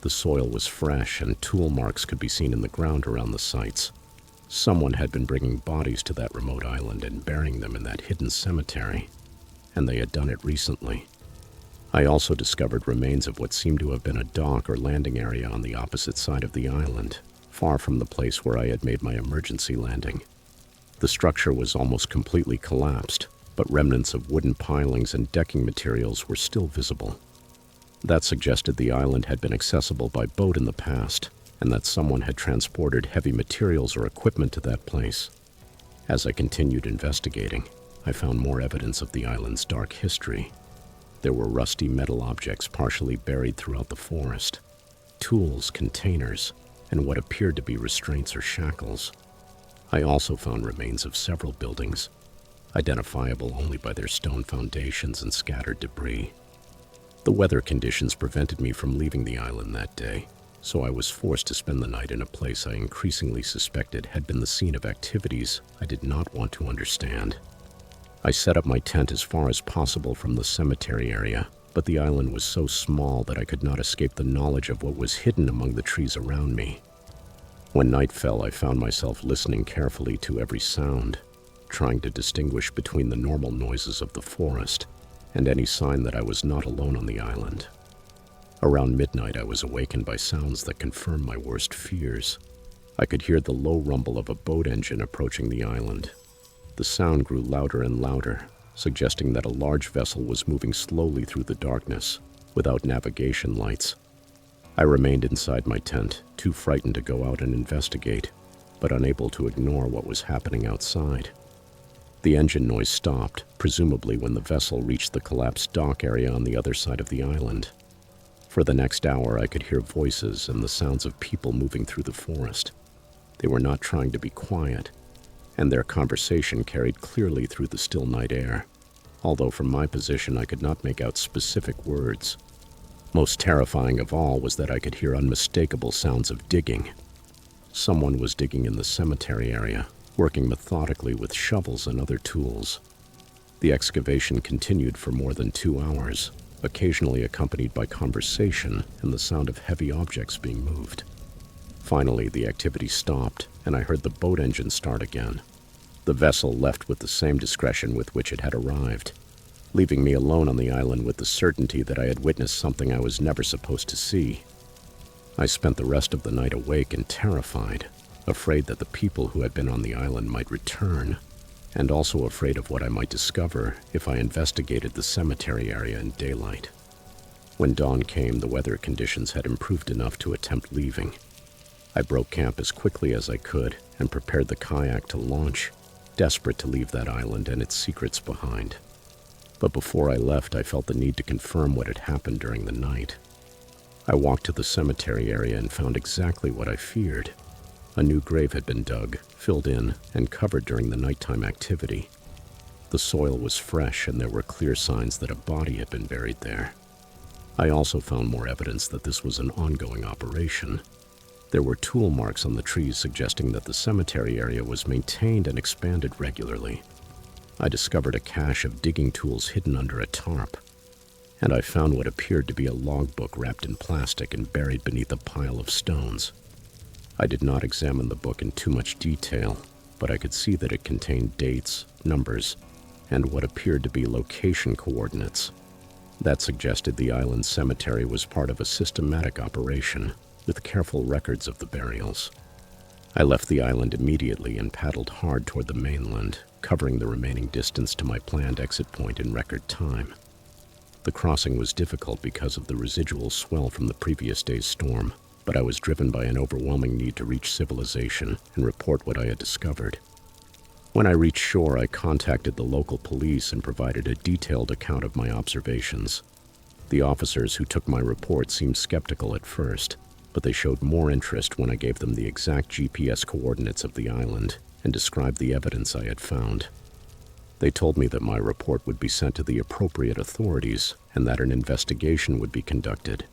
The soil was fresh and tool marks could be seen in the ground around the sites. Someone had been bringing bodies to that remote island and burying them in that hidden cemetery, and they had done it recently. I also discovered remains of what seemed to have been a dock or landing area on the opposite side of the island, far from the place where I had made my emergency landing. The structure was almost completely collapsed, but remnants of wooden pilings and decking materials were still visible. That suggested the island had been accessible by boat in the past, and that someone had transported heavy materials or equipment to that place. As I continued investigating, I found more evidence of the island's dark history. There were rusty metal objects partially buried throughout the forest, tools, containers, and what appeared to be restraints or shackles. I also found remains of several buildings, identifiable only by their stone foundations and scattered debris. The weather conditions prevented me from leaving the island that day, so I was forced to spend the night in a place I increasingly suspected had been the scene of activities I did not want to understand. I set up my tent as far as possible from the cemetery area, but the island was so small that I could not escape the knowledge of what was hidden among the trees around me. When night fell, I found myself listening carefully to every sound, trying to distinguish between the normal noises of the forest and any sign that I was not alone on the island. Around midnight, I was awakened by sounds that confirmed my worst fears. I could hear the low rumble of a boat engine approaching the island. The sound grew louder and louder, suggesting that a large vessel was moving slowly through the darkness, without navigation lights. I remained inside my tent, too frightened to go out and investigate, but unable to ignore what was happening outside. The engine noise stopped, presumably when the vessel reached the collapsed dock area on the other side of the island. For the next hour, I could hear voices and the sounds of people moving through the forest. They were not trying to be quiet, and their conversation carried clearly through the still night air, although from my position I could not make out specific words. Most terrifying of all was that I could hear unmistakable sounds of digging. Someone was digging in the cemetery area, working methodically with shovels and other tools. The excavation continued for more than 2 hours, occasionally accompanied by conversation and the sound of heavy objects being moved. Finally, the activity stopped, and I heard the boat engine start again. The vessel left with the same discretion with which it had arrived, leaving me alone on the island with the certainty that I had witnessed something I was never supposed to see. I spent the rest of the night awake and terrified, afraid that the people who had been on the island might return, and also afraid of what I might discover if I investigated the cemetery area in daylight. When dawn came, the weather conditions had improved enough to attempt leaving. I broke camp as quickly as I could and prepared the kayak to launch, desperate to leave that island and its secrets behind. But before I left, I felt the need to confirm what had happened during the night. I walked to the cemetery area and found exactly what I feared. A new grave had been dug, filled in, and covered during the nighttime activity. The soil was fresh, and there were clear signs that a body had been buried there. I also found more evidence that this was an ongoing operation. There were tool marks on the trees suggesting that the cemetery area was maintained and expanded regularly. I discovered a cache of digging tools hidden under a tarp, and I found what appeared to be a logbook wrapped in plastic and buried beneath a pile of stones. I did not examine the book in too much detail, but I could see that it contained dates, numbers, and what appeared to be location coordinates. That suggested the island cemetery was part of a systematic operation, with careful records of the burials. I left the island immediately and paddled hard toward the mainland, covering the remaining distance to my planned exit point in record time. The crossing was difficult because of the residual swell from the previous day's storm, but I was driven by an overwhelming need to reach civilization and report what I had discovered. When I reached shore, I contacted the local police and provided a detailed account of my observations. The officers who took my report seemed skeptical at first, but they showed more interest when I gave them the exact GPS coordinates of the island and described the evidence I had found. They told me that my report would be sent to the appropriate authorities and that an investigation would be conducted.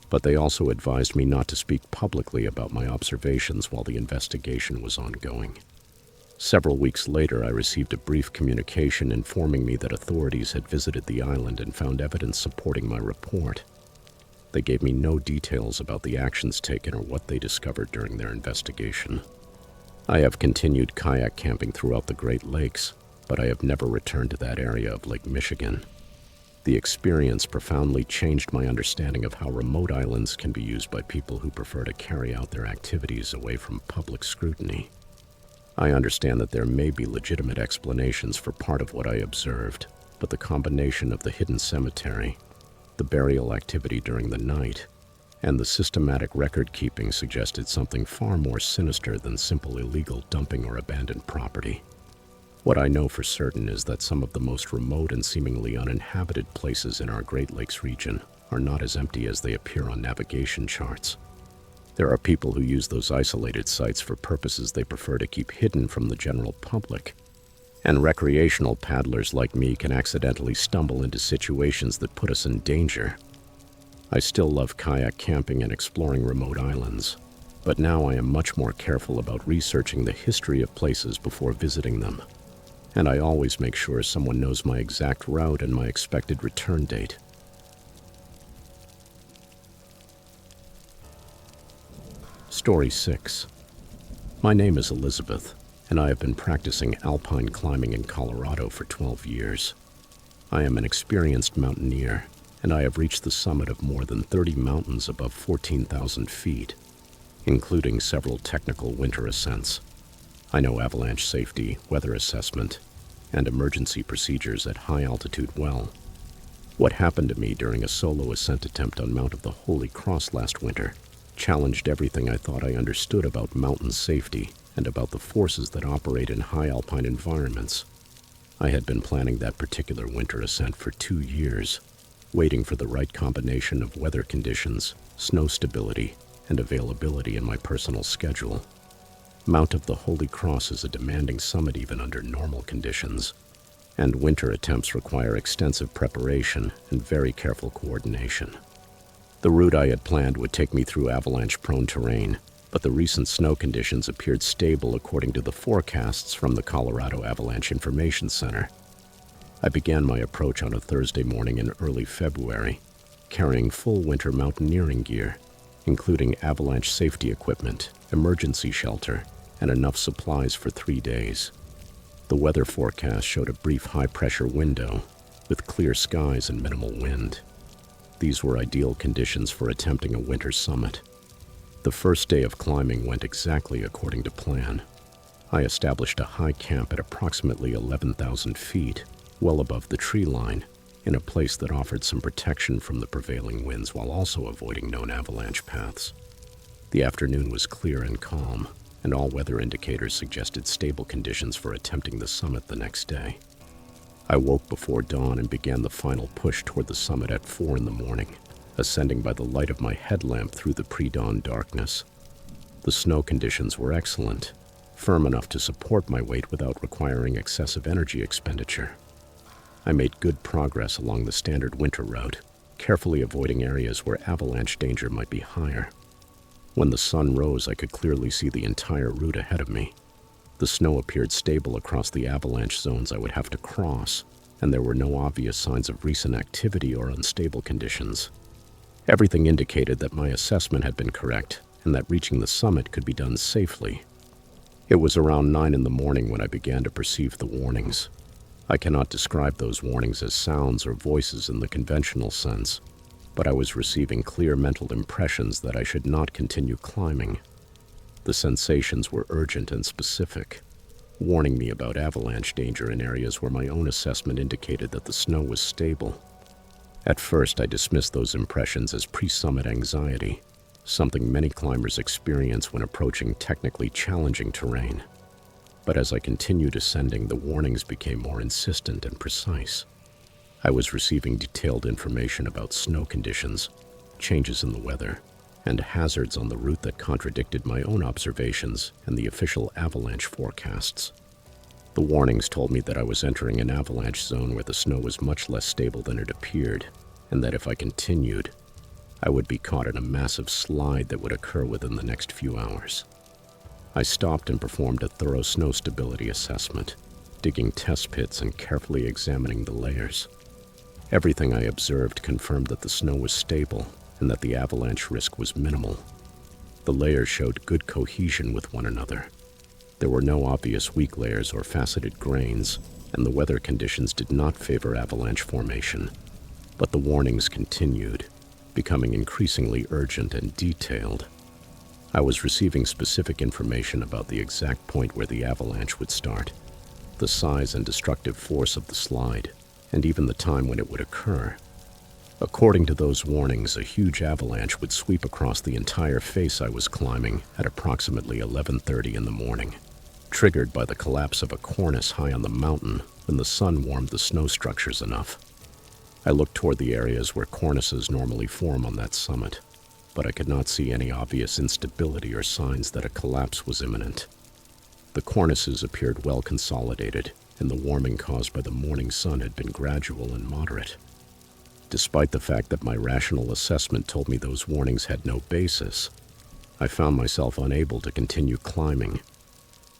But they also advised me not to speak publicly about my observations while the investigation was ongoing. Several weeks later, I received a brief communication informing me that authorities had visited the island and found evidence supporting my report. They gave me no details about the actions taken or what they discovered during their investigation. I have continued kayak camping throughout the Great Lakes, but I have never returned to that area of Lake Michigan. The experience profoundly changed my understanding of how remote islands can be used by people who prefer to carry out their activities away from public scrutiny. I understand that there may be legitimate explanations for part of what I observed, but the combination of the hidden cemetery, the burial activity during the night, and the systematic record-keeping suggested something far more sinister than simple illegal dumping or abandoned property. What I know for certain is that some of the most remote and seemingly uninhabited places in our Great Lakes region are not as empty as they appear on navigation charts. There are people who use those isolated sites for purposes they prefer to keep hidden from the general public, and recreational paddlers like me can accidentally stumble into situations that put us in danger. I still love kayak camping and exploring remote islands, but now I am much more careful about researching the history of places before visiting them. And I always make sure someone knows my exact route and my expected return date. Story 6. My name is Elizabeth, and I have been practicing alpine climbing in Colorado for 12 years. I am an experienced mountaineer, and I have reached the summit of more than 30 mountains above 14,000 feet, including several technical winter ascents. I know avalanche safety, weather assessment, and emergency procedures at high altitude well. What happened to me during a solo ascent attempt on Mount of the Holy Cross last winter challenged everything I thought I understood about mountain safety and about the forces that operate in high alpine environments. I had been planning that particular winter ascent for 2 years, waiting for the right combination of weather conditions, snow stability, and availability in my personal schedule. Mount of the Holy Cross is a demanding summit even under normal conditions, and winter attempts require extensive preparation and very careful coordination. The route I had planned would take me through avalanche-prone terrain, but the recent snow conditions appeared stable according to the forecasts from the Colorado Avalanche Information Center. I began my approach on a Thursday morning in early February, carrying full winter mountaineering gear, including avalanche safety equipment, emergency shelter, and enough supplies for 3 days. The weather forecast showed a brief high-pressure window, with clear skies and minimal wind. These were ideal conditions for attempting a winter summit. The first day of climbing went exactly according to plan. I established a high camp at approximately 11,000 feet, well above the tree line, in a place that offered some protection from the prevailing winds while also avoiding known avalanche paths. The afternoon was clear and calm, and all weather indicators suggested stable conditions for attempting the summit the next day. I woke before dawn and began the final push toward the summit at 4 in the morning, ascending by the light of my headlamp through the pre-dawn darkness. The snow conditions were excellent, firm enough to support my weight without requiring excessive energy expenditure. I made good progress along the standard winter route, carefully avoiding areas where avalanche danger might be higher. When the sun rose, I could clearly see the entire route ahead of me. The snow appeared stable across the avalanche zones I would have to cross, and there were no obvious signs of recent activity or unstable conditions. Everything indicated that my assessment had been correct and that reaching the summit could be done safely. It was around 9 in the morning when I began to perceive the warnings. I cannot describe those warnings as sounds or voices in the conventional sense, but I was receiving clear mental impressions that I should not continue climbing. The sensations were urgent and specific, warning me about avalanche danger in areas where my own assessment indicated that the snow was stable. At first, I dismissed those impressions as pre-summit anxiety, something many climbers experience when approaching technically challenging terrain. But as I continued ascending, the warnings became more insistent and precise. I was receiving detailed information about snow conditions, changes in the weather, and hazards on the route that contradicted my own observations and the official avalanche forecasts. The warnings told me that I was entering an avalanche zone where the snow was much less stable than it appeared, and that if I continued, I would be caught in a massive slide that would occur within the next few hours. I stopped and performed a thorough snow stability assessment, digging test pits and carefully examining the layers. Everything I observed confirmed that the snow was stable and that the avalanche risk was minimal. The layers showed good cohesion with one another. There were no obvious weak layers or faceted grains, and the weather conditions did not favor avalanche formation. But the warnings continued, becoming increasingly urgent and detailed. I was receiving specific information about the exact point where the avalanche would start, the size and destructive force of the slide, and even the time when it would occur. According to those warnings, a huge avalanche would sweep across the entire face I was climbing at approximately 11:30 in the morning, triggered by the collapse of a cornice high on the mountain when the sun warmed the snow structures enough. I looked toward the areas where cornices normally form on that summit, but I could not see any obvious instability or signs that a collapse was imminent. The cornices appeared well consolidated, and the warming caused by the morning sun had been gradual and moderate. Despite the fact that my rational assessment told me those warnings had no basis, I found myself unable to continue climbing.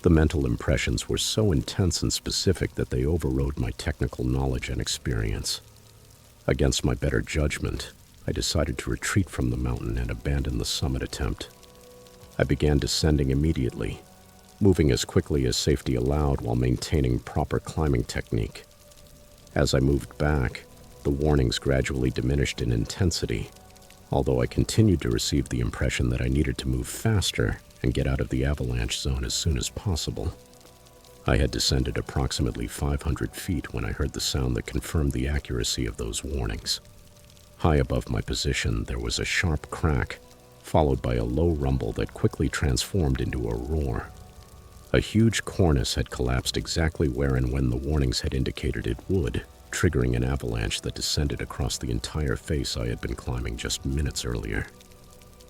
The mental impressions were so intense and specific that they overrode my technical knowledge and experience. Against my better judgment, I decided to retreat from the mountain and abandon the summit attempt. I began descending immediately, moving as quickly as safety allowed while maintaining proper climbing technique. As I moved back, the warnings gradually diminished in intensity, although I continued to receive the impression that I needed to move faster and get out of the avalanche zone as soon as possible. I had descended approximately 500 feet when I heard the sound that confirmed the accuracy of those warnings. High above my position, there was a sharp crack, followed by a low rumble that quickly transformed into a roar. A huge cornice had collapsed exactly where and when the warnings had indicated it would, triggering an avalanche that descended across the entire face I had been climbing just minutes earlier.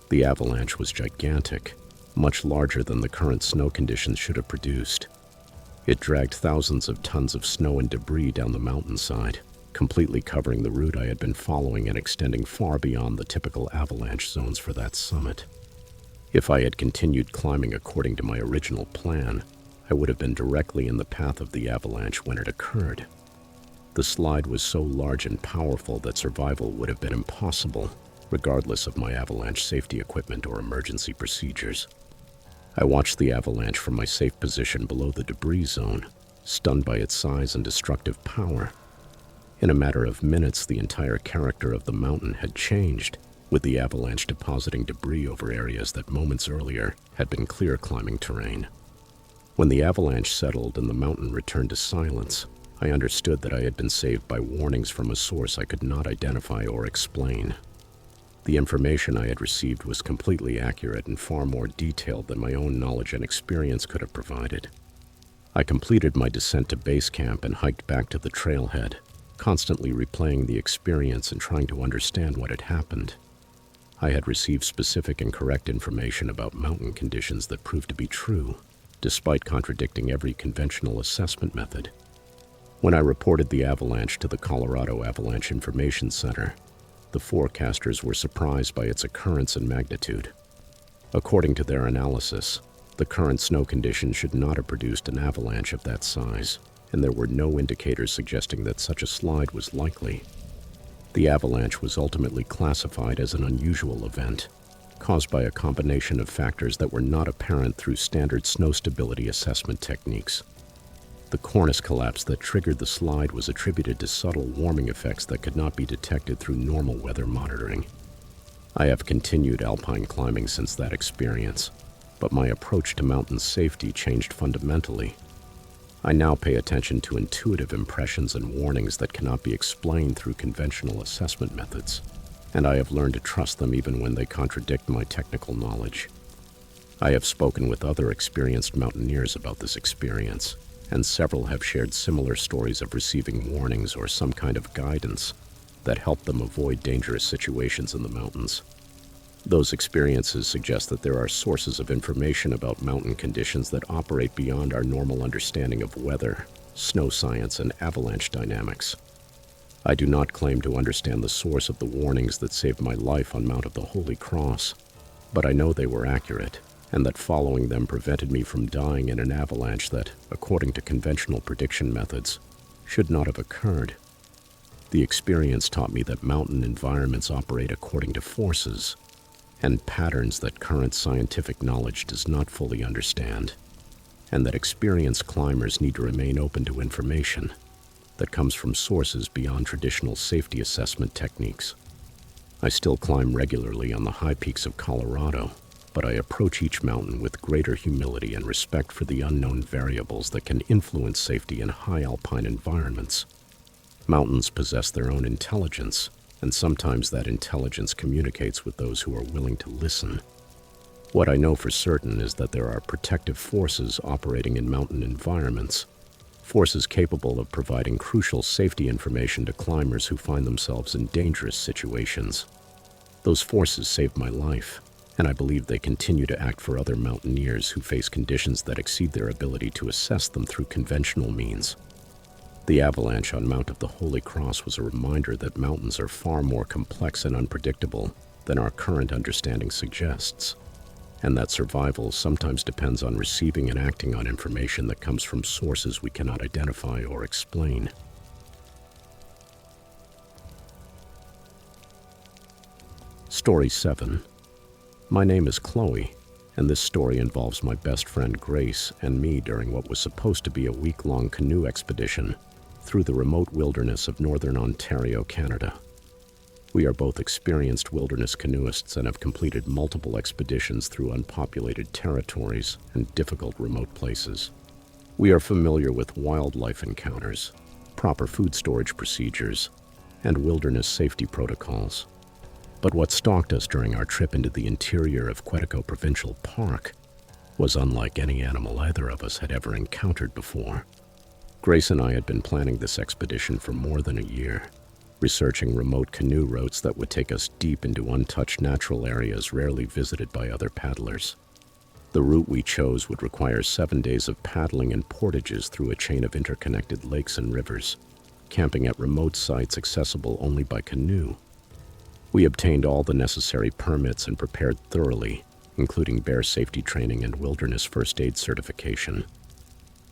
The avalanche was gigantic, much larger than the current snow conditions should have produced. It dragged thousands of tons of snow and debris down the mountainside, completely covering the route I had been following and extending far beyond the typical avalanche zones for that summit. If I had continued climbing according to my original plan, I would have been directly in the path of the avalanche when it occurred. The slide was so large and powerful that survival would have been impossible, regardless of my avalanche safety equipment or emergency procedures. I watched the avalanche from my safe position below the debris zone, stunned by its size and destructive power. In a matter of minutes, the entire character of the mountain had changed, with the avalanche depositing debris over areas that moments earlier had been clear climbing terrain. When the avalanche settled and the mountain returned to silence, I understood that I had been saved by warnings from a source I could not identify or explain. The information I had received was completely accurate and far more detailed than my own knowledge and experience could have provided. I completed my descent to base camp and hiked back to the trailhead, constantly replaying the experience and trying to understand what had happened. I had received specific and correct information about mountain conditions that proved to be true, despite contradicting every conventional assessment method. When I reported the avalanche to the Colorado Avalanche Information Center, the forecasters were surprised by its occurrence and magnitude. According to their analysis, the current snow conditions should not have produced an avalanche of that size. and there were no indicators suggesting that such a slide was likely. The avalanche was ultimately classified as an unusual event, caused by a combination of factors that were not apparent through standard snow stability assessment techniques. The cornice collapse that triggered the slide was attributed to subtle warming effects that could not be detected through normal weather monitoring. I have continued alpine climbing since that experience, but my approach to mountain safety changed fundamentally. I now pay attention to intuitive impressions and warnings that cannot be explained through conventional assessment methods, and I have learned to trust them even when they contradict my technical knowledge. I have spoken with other experienced mountaineers about this experience, and several have shared similar stories of receiving warnings or some kind of guidance that helped them avoid dangerous situations in the mountains. Those experiences suggest that there are sources of information about mountain conditions that operate beyond our normal understanding of weather, snow science, and avalanche dynamics. I do not claim to understand the source of the warnings that saved my life on Mount of the Holy Cross, but I know they were accurate, and that following them prevented me from dying in an avalanche that, according to conventional prediction methods, should not have occurred. The experience taught me that mountain environments operate according to forces and patterns that current scientific knowledge does not fully understand, and that experienced climbers need to remain open to information that comes from sources beyond traditional safety assessment techniques. I still climb regularly on the high peaks of Colorado, but I approach each mountain with greater humility and respect for the unknown variables that can influence safety in high alpine environments. Mountains possess their own intelligence, and sometimes that intelligence communicates with those who are willing to listen. What I know for certain is that there are protective forces operating in mountain environments, forces capable of providing crucial safety information to climbers who find themselves in dangerous situations. Those forces saved my life, and I believe they continue to act for other mountaineers who face conditions that exceed their ability to assess them through conventional means. The avalanche on Mount of the Holy Cross was a reminder that mountains are far more complex and unpredictable than our current understanding suggests, and that survival sometimes depends on receiving and acting on information that comes from sources we cannot identify or explain. Story 7. My name is Chloe, and this story involves my best friend Grace and me during what was supposed to be a week-long canoe expedition through the remote wilderness of northern Ontario, Canada. We are both experienced wilderness canoeists and have completed multiple expeditions through unpopulated territories and difficult remote places. We are familiar with wildlife encounters, proper food storage procedures, and wilderness safety protocols. But what stalked us during our trip into the interior of Quetico Provincial Park was unlike any animal either of us had ever encountered before. Grace and I had been planning this expedition for more than a year, researching remote canoe routes that would take us deep into untouched natural areas rarely visited by other paddlers. The route we chose would require 7 days of paddling and portages through a chain of interconnected lakes and rivers, camping at remote sites accessible only by canoe. We obtained all the necessary permits and prepared thoroughly, including bear safety training and wilderness first aid certification.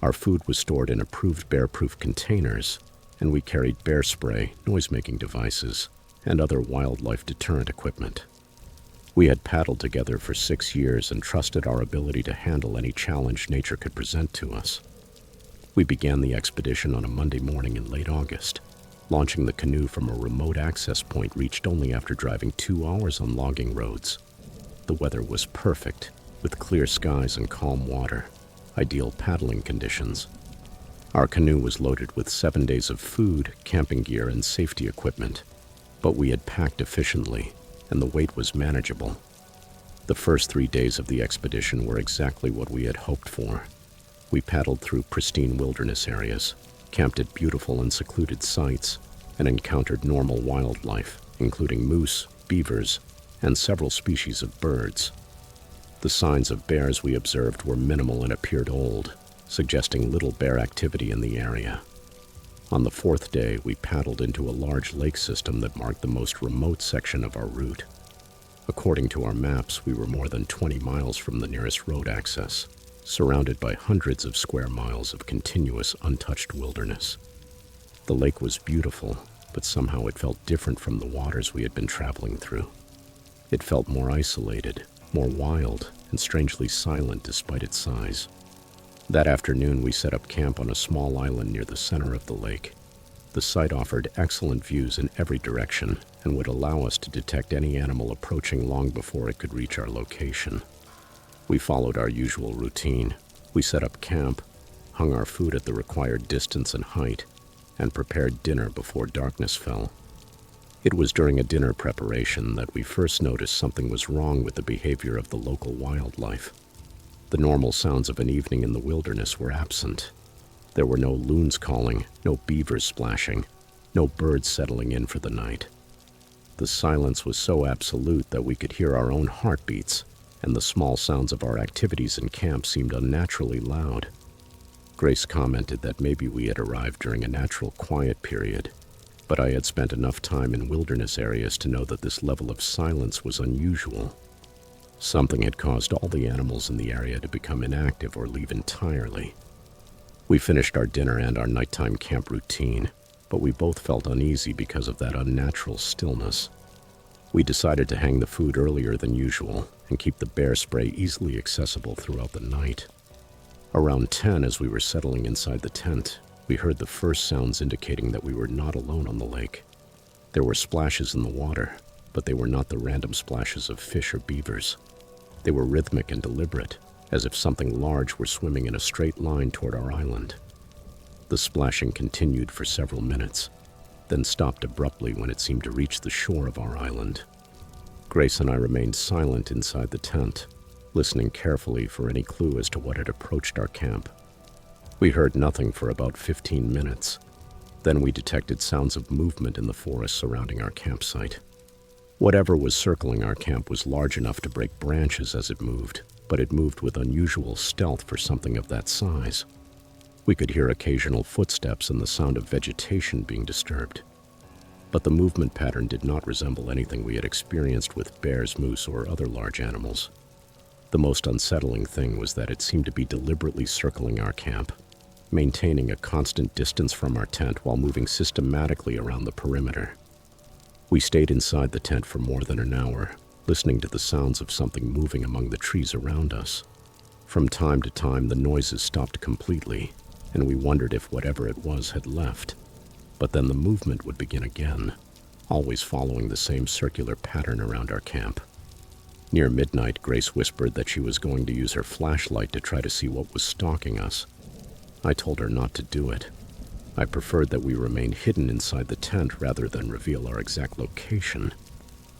Our food was stored in approved bear-proof containers, and we carried bear spray, noise-making devices, and other wildlife deterrent equipment. We had paddled together for 6 years and trusted our ability to handle any challenge nature could present to us. We began the expedition on a Monday morning in late August, launching the canoe from a remote access point reached only after driving 2 hours on logging roads. The weather was perfect, with clear skies and calm water, ideal paddling conditions. Our canoe was loaded with 7 days of food, camping gear, and safety equipment, but we had packed efficiently, and the weight was manageable. The first 3 days of the expedition were exactly what we had hoped for. We paddled through pristine wilderness areas, camped at beautiful and secluded sites, and encountered normal wildlife, including moose, beavers, and several species of birds. The signs of bears we observed were minimal and appeared old, suggesting little bear activity in the area. On the 4th day, we paddled into a large lake system that marked the most remote section of our route. According to our maps, we were more than 20 miles from the nearest road access, surrounded by hundreds of square miles of continuous, untouched wilderness. The lake was beautiful, but somehow it felt different from the waters we had been traveling through. It felt more isolated, more wild, and strangely silent despite its size. That afternoon, we set up camp on a small island near the center of the lake. The site offered excellent views in every direction and would allow us to detect any animal approaching long before it could reach our location. We followed our usual routine. We set up camp, hung our food at the required distance and height, and prepared dinner before darkness fell. It was during a dinner preparation that we first noticed something was wrong with the behavior of the local wildlife. The normal sounds of an evening in the wilderness were absent. There were no loons calling, no beavers splashing, no birds settling in for the night. The silence was so absolute that we could hear our own heartbeats, and the small sounds of our activities in camp seemed unnaturally loud. Grace commented that maybe we had arrived during a natural quiet period, but I had spent enough time in wilderness areas to know that this level of silence was unusual. Something had caused all the animals in the area to become inactive or leave entirely. We finished our dinner and our nighttime camp routine, but we both felt uneasy because of that unnatural stillness. We decided to hang the food earlier than usual and keep the bear spray easily accessible throughout the night. Around 10, as we were settling inside the tent, we heard the first sounds indicating that we were not alone on the lake. There were splashes in the water, but they were not the random splashes of fish or beavers. They were rhythmic and deliberate, as if something large were swimming in a straight line toward our island. The splashing continued for several minutes, then stopped abruptly when it seemed to reach the shore of our island. Grace and I remained silent inside the tent, listening carefully for any clue as to what had approached our camp. We heard nothing for about 15 minutes. Then we detected sounds of movement in the forest surrounding our campsite. Whatever was circling our camp was large enough to break branches as it moved, but it moved with unusual stealth for something of that size. We could hear occasional footsteps and the sound of vegetation being disturbed. But the movement pattern did not resemble anything we had experienced with bears, moose, or other large animals. The most unsettling thing was that it seemed to be deliberately circling our camp, maintaining a constant distance from our tent while moving systematically around the perimeter. We stayed inside the tent for more than an hour, listening to the sounds of something moving among the trees around us. From time to time, the noises stopped completely, and we wondered if whatever it was had left. But then the movement would begin again, always following the same circular pattern around our camp. Near midnight, Grace whispered that she was going to use her flashlight to try to see what was stalking us. I told her not to do it. I preferred that we remain hidden inside the tent rather than reveal our exact location.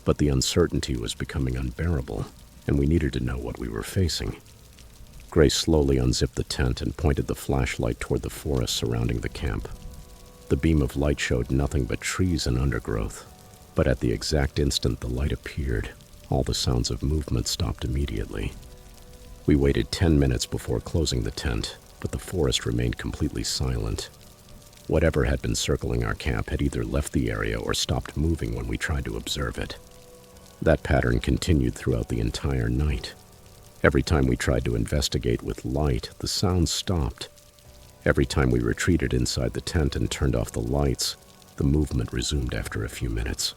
But the uncertainty was becoming unbearable, and we needed to know what we were facing. Grace slowly unzipped the tent and pointed the flashlight toward the forest surrounding the camp. The beam of light showed nothing but trees and undergrowth, but at the exact instant the light appeared, all the sounds of movement stopped immediately. We waited 10 minutes before closing the tent, but the forest remained completely silent. Whatever had been circling our camp had either left the area or stopped moving when we tried to observe it. That pattern continued throughout the entire night. Every time we tried to investigate with light, the sounds stopped. Every time we retreated inside the tent and turned off the lights, the movement resumed after a few minutes.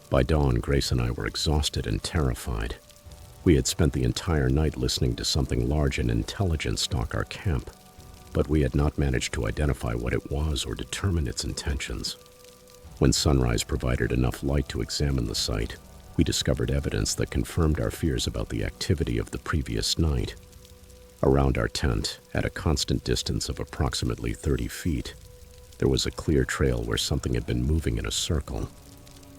By dawn, Grace and I were exhausted and terrified. We had spent the entire night listening to something large and intelligent stalk our camp, but we had not managed to identify what it was or determine its intentions. When sunrise provided enough light to examine the site, we discovered evidence that confirmed our fears about the activity of the previous night. Around our tent, at a constant distance of approximately 30 feet, there was a clear trail where something had been moving in a circle.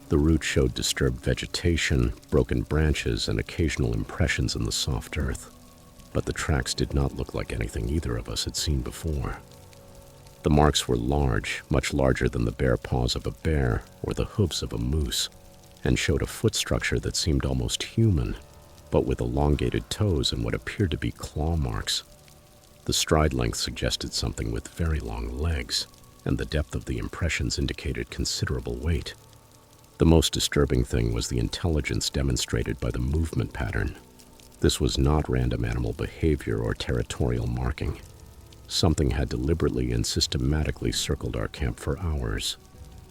The route showed disturbed vegetation, broken branches, and occasional impressions in the soft earth. But the tracks did not look like anything either of us had seen before. The marks were large, much larger than the bare paws of a bear or the hooves of a moose, and showed a foot structure that seemed almost human, but with elongated toes and what appeared to be claw marks. The stride length suggested something with very long legs, and the depth of the impressions indicated considerable weight. The most disturbing thing was the intelligence demonstrated by the movement pattern. This was not random animal behavior or territorial marking. Something had deliberately and systematically circled our camp for hours,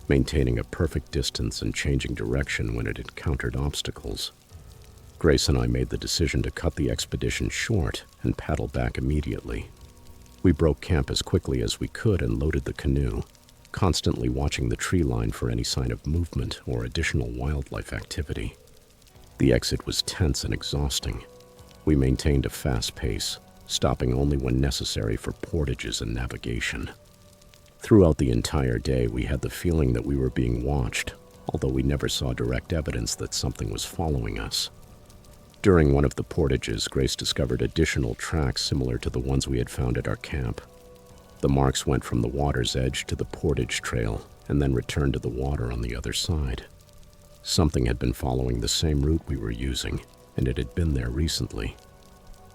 maintaining a perfect distance and changing direction when it encountered obstacles. Grace and I made the decision to cut the expedition short and paddle back immediately. We broke camp as quickly as we could and loaded the canoe, constantly watching the tree line for any sign of movement or additional wildlife activity. The exit was tense and exhausting. We maintained a fast pace, stopping only when necessary for portages and navigation. Throughout the entire day, we had the feeling that we were being watched, although we never saw direct evidence that something was following us. During one of the portages, Grace discovered additional tracks similar to the ones we had found at our camp. The marks went from the water's edge to the portage trail and then returned to the water on the other side. Something had been following the same route we were using, and it had been there recently.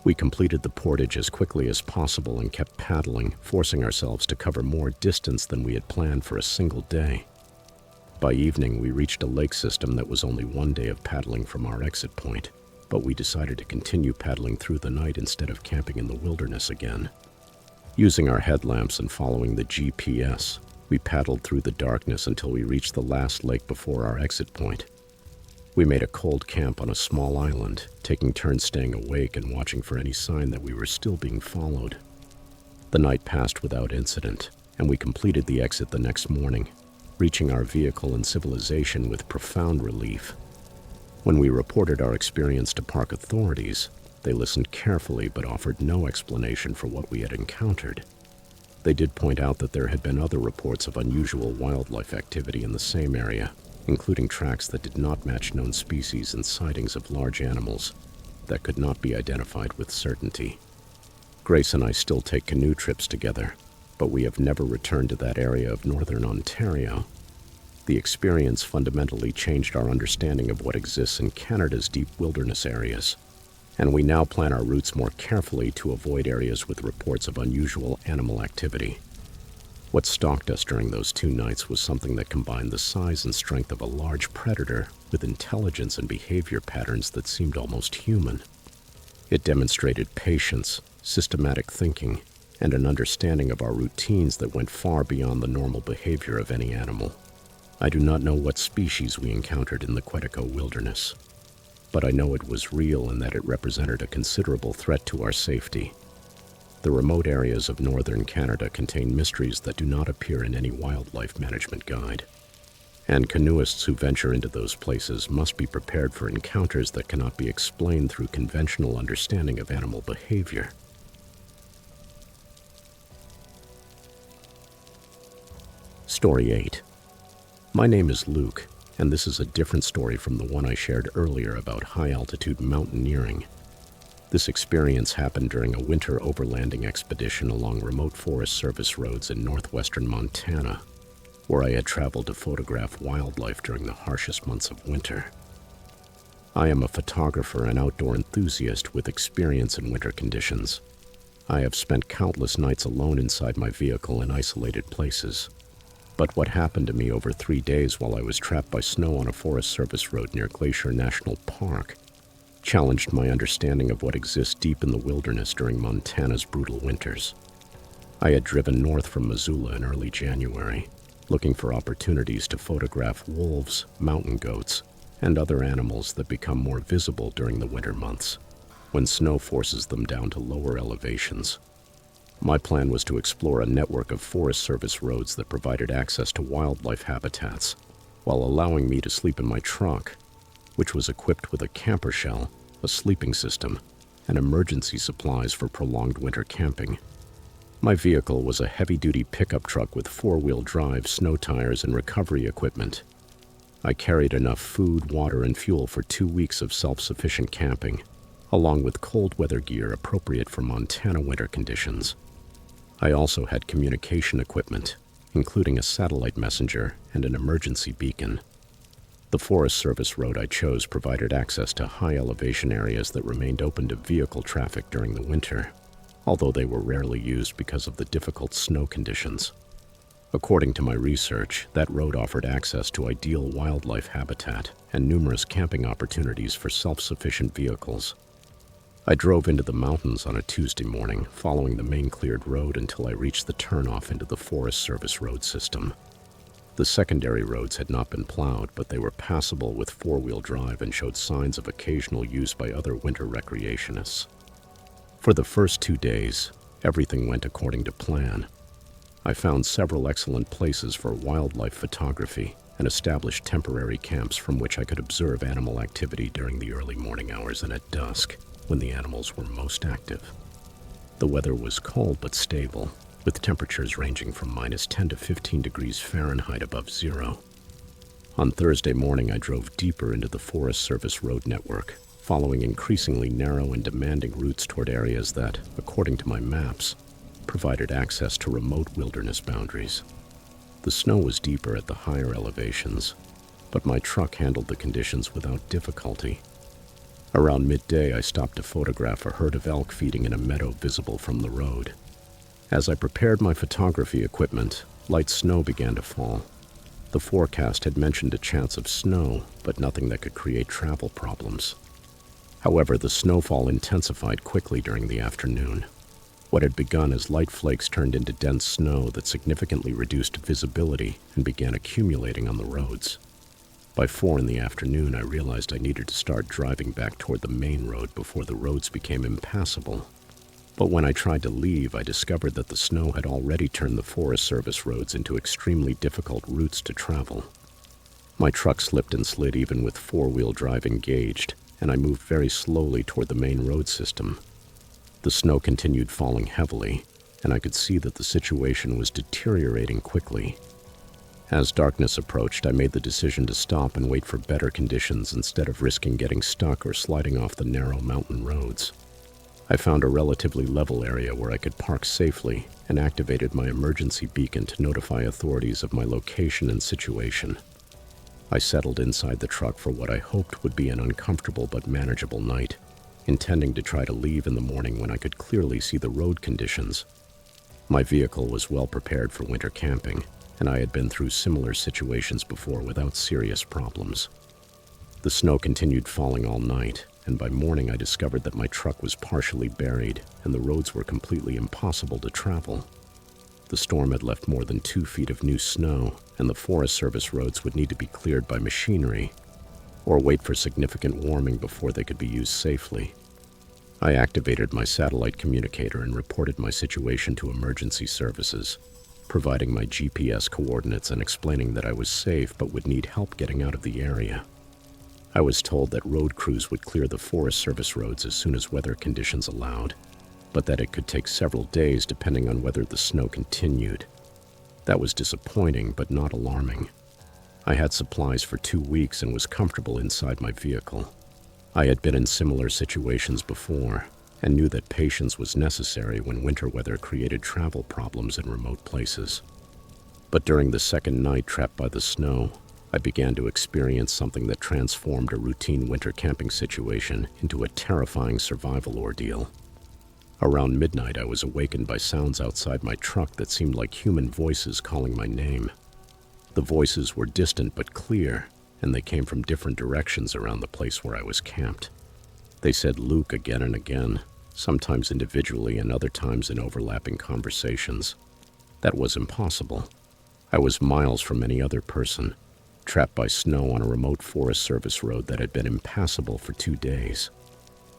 We completed the portage as quickly as possible and kept paddling, forcing ourselves to cover more distance than we had planned for a single day. By evening, we reached a lake system that was only one day of paddling from our exit point, but we decided to continue paddling through the night instead of camping in the wilderness again. Using our headlamps and following the GPS, we paddled through the darkness until we reached the last lake before our exit point. We made a cold camp on a small island, taking turns staying awake and watching for any sign that we were still being followed. The night passed without incident, and we completed the exit the next morning, reaching our vehicle and civilization with profound relief. When we reported our experience to park authorities, they listened carefully but offered no explanation for what we had encountered. They did point out that there had been other reports of unusual wildlife activity in the same area, including tracks that did not match known species and sightings of large animals that could not be identified with certainty. Grace and I still take canoe trips together, but we have never returned to that area of northern Ontario. The experience fundamentally changed our understanding of what exists in Canada's deep wilderness areas, and we now plan our routes more carefully to avoid areas with reports of unusual animal activity. What stalked us during those 2 nights was something that combined the size and strength of a large predator with intelligence and behavior patterns that seemed almost human. It demonstrated patience, systematic thinking, and an understanding of our routines that went far beyond the normal behavior of any animal. I do not know what species we encountered in the Quetico wilderness, but I know it was real and that it represented a considerable threat to our safety. The remote areas of northern Canada contain mysteries that do not appear in any wildlife management guide, and canoeists who venture into those places must be prepared for encounters that cannot be explained through conventional understanding of animal behavior. Story 8. My name is Luke, and this is a different story from the one I shared earlier about high-altitude mountaineering. This experience happened during a winter overlanding expedition along remote Forest Service roads in northwestern Montana, where I had traveled to photograph wildlife during the harshest months of winter. I am a photographer and outdoor enthusiast with experience in winter conditions. I have spent countless nights alone inside my vehicle in isolated places. But what happened to me over 3 days while I was trapped by snow on a Forest Service road near Glacier National Park challenged my understanding of what exists deep in the wilderness during Montana's brutal winters. I had driven north from Missoula in early January, looking for opportunities to photograph wolves, mountain goats, and other animals that become more visible during the winter months, when snow forces them down to lower elevations. My plan was to explore a network of Forest Service roads that provided access to wildlife habitats, while allowing me to sleep in my truck, which was equipped with a camper shell, a sleeping system, and emergency supplies for prolonged winter camping. My vehicle was a heavy-duty pickup truck with 4-wheel drive, snow tires, and recovery equipment. I carried enough food, water, and fuel for 2 weeks of self-sufficient camping, along with cold weather gear appropriate for Montana winter conditions. I also had communication equipment, including a satellite messenger and an emergency beacon. The Forest Service road I chose provided access to high-elevation areas that remained open to vehicle traffic during the winter, although they were rarely used because of the difficult snow conditions. According to my research, that road offered access to ideal wildlife habitat and numerous camping opportunities for self-sufficient vehicles. I drove into the mountains on a Tuesday morning, following the main cleared road until I reached the turnoff into the Forest Service road system. The secondary roads had not been plowed, but they were passable with four-wheel drive and showed signs of occasional use by other winter recreationists. For the first 2 days, everything went according to plan. I found several excellent places for wildlife photography and established temporary camps from which I could observe animal activity during the early morning hours and at dusk, when the animals were most active. The weather was cold but stable, with temperatures ranging from -10 to 15 degrees Fahrenheit above zero. On Thursday morning, I drove deeper into the Forest Service road network, following increasingly narrow and demanding routes toward areas that, according to my maps, provided access to remote wilderness boundaries. The snow was deeper at the higher elevations, but my truck handled the conditions without difficulty. Around midday, I stopped to photograph a herd of elk feeding in a meadow visible from the road. As I prepared my photography equipment, light snow began to fall. The forecast had mentioned a chance of snow, but nothing that could create travel problems. However, the snowfall intensified quickly during the afternoon. What had begun as light flakes turned into dense snow that significantly reduced visibility and began accumulating on the roads. By 4 in the afternoon, I realized I needed to start driving back toward the main road before the roads became impassable. But when I tried to leave, I discovered that the snow had already turned the Forest Service roads into extremely difficult routes to travel. My truck slipped and slid even with four-wheel drive engaged, and I moved very slowly toward the main road system. The snow continued falling heavily, and I could see that the situation was deteriorating quickly. As darkness approached, I made the decision to stop and wait for better conditions instead of risking getting stuck or sliding off the narrow mountain roads. I found a relatively level area where I could park safely and activated my emergency beacon to notify authorities of my location and situation. I settled inside the truck for what I hoped would be an uncomfortable but manageable night, intending to try to leave in the morning when I could clearly see the road conditions. My vehicle was well prepared for winter camping, and I had been through similar situations before without serious problems. The snow continued falling all night, and by morning I discovered that my truck was partially buried and the roads were completely impossible to travel. The storm had left more than 2 feet of new snow, and the Forest Service roads would need to be cleared by machinery or wait for significant warming before they could be used safely. I activated my satellite communicator and reported my situation to emergency services, providing my GPS coordinates and explaining that I was safe but would need help getting out of the area. I was told that road crews would clear the Forest Service roads as soon as weather conditions allowed, but that it could take several days depending on whether the snow continued. That was disappointing, but not alarming. I had supplies for 2 weeks and was comfortable inside my vehicle. I had been in similar situations before and knew that patience was necessary when winter weather created travel problems in remote places. But during the second night trapped by the snow, I began to experience something that transformed a routine winter camping situation into a terrifying survival ordeal. Around midnight, I was awakened by sounds outside my truck that seemed like human voices calling my name. The voices were distant but clear, and they came from different directions around the place where I was camped. They said Luke again and again, sometimes individually and other times in overlapping conversations. That was impossible. I was miles from any other person, trapped by snow on a remote Forest Service road that had been impassable for 2 days.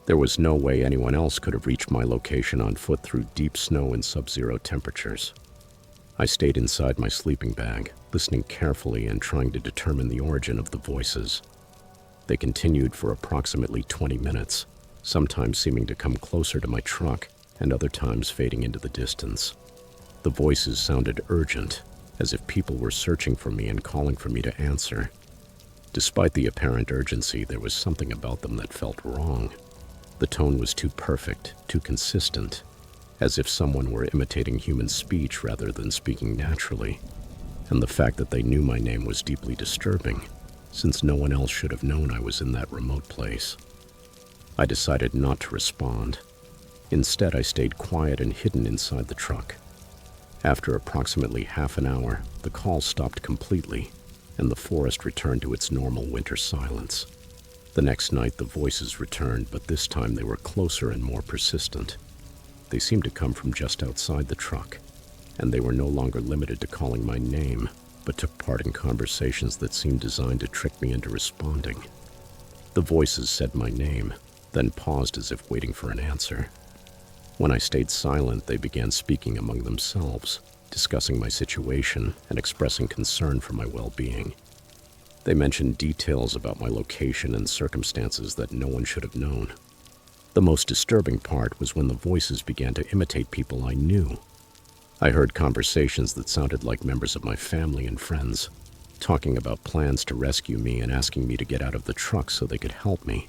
There was no way anyone else could have reached my location on foot through deep snow and sub-zero temperatures. I stayed inside my sleeping bag, listening carefully and trying to determine the origin of the voices. They continued for approximately 20 minutes, sometimes seeming to come closer to my truck and other times fading into the distance. The voices sounded urgent, as if people were searching for me and calling for me to answer. Despite the apparent urgency, there was something about them that felt wrong. The tone was too perfect, too consistent, as if someone were imitating human speech rather than speaking naturally. And the fact that they knew my name was deeply disturbing, since no one else should have known I was in that remote place. I decided not to respond. Instead, I stayed quiet and hidden inside the truck. After approximately half an hour, the call stopped completely, and the forest returned to its normal winter silence. The next night, the voices returned, but this time they were closer and more persistent. They seemed to come from just outside the truck, and they were no longer limited to calling my name, but took part in conversations that seemed designed to trick me into responding. The voices said my name, then paused as if waiting for an answer. When I stayed silent, they began speaking among themselves, discussing my situation and expressing concern for my well-being. They mentioned details about my location and circumstances that no one should have known. The most disturbing part was when the voices began to imitate people I knew. I heard conversations that sounded like members of my family and friends, talking about plans to rescue me and asking me to get out of the truck so they could help me.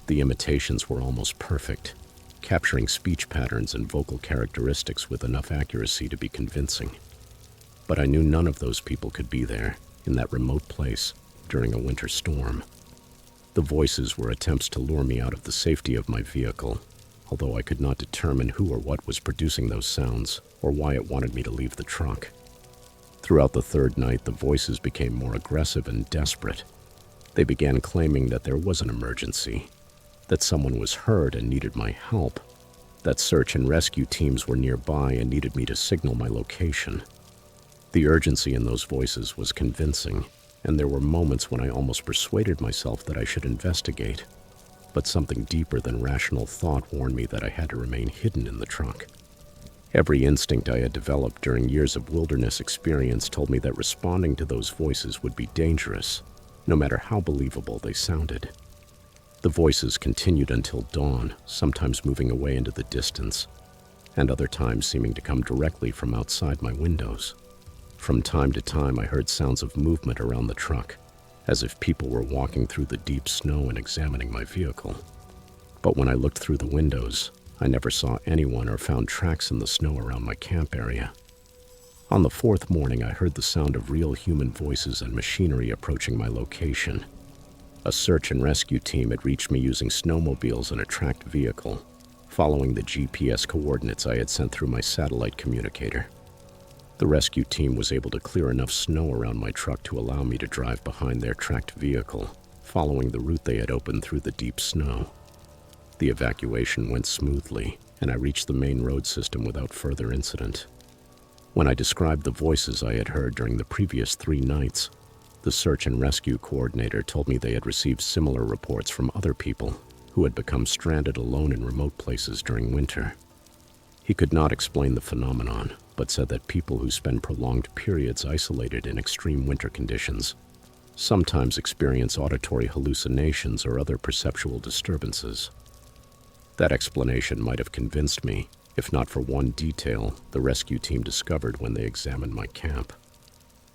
The imitations were almost perfect, capturing speech patterns and vocal characteristics with enough accuracy to be convincing. But I knew none of those people could be there, in that remote place, during a winter storm. The voices were attempts to lure me out of the safety of my vehicle, although I could not determine who or what was producing those sounds, or why it wanted me to leave the truck. Throughout the third night, the voices became more aggressive and desperate. They began claiming that there was an emergency, that someone was hurt and needed my help, that search and rescue teams were nearby and needed me to signal my location. The urgency in those voices was convincing, and there were moments when I almost persuaded myself that I should investigate. But something deeper than rational thought warned me that I had to remain hidden in the truck. Every instinct I had developed during years of wilderness experience told me that responding to those voices would be dangerous, no matter how believable they sounded. The voices continued until dawn, sometimes moving away into the distance, and other times seeming to come directly from outside my windows. From time to time, I heard sounds of movement around the truck, as if people were walking through the deep snow and examining my vehicle. But when I looked through the windows, I never saw anyone or found tracks in the snow around my camp area. On the fourth morning, I heard the sound of real human voices and machinery approaching my location. A search and rescue team had reached me using snowmobiles and a tracked vehicle, following the GPS coordinates I had sent through my satellite communicator. The rescue team was able to clear enough snow around my truck to allow me to drive behind their tracked vehicle, following the route they had opened through the deep snow. The evacuation went smoothly, and I reached the main road system without further incident. When I described the voices I had heard during the previous 3 nights, the search and rescue coordinator told me they had received similar reports from other people who had become stranded alone in remote places during winter. He could not explain the phenomenon, but said that people who spend prolonged periods isolated in extreme winter conditions sometimes experience auditory hallucinations or other perceptual disturbances. That explanation might have convinced me, if not for one detail the rescue team discovered when they examined my camp.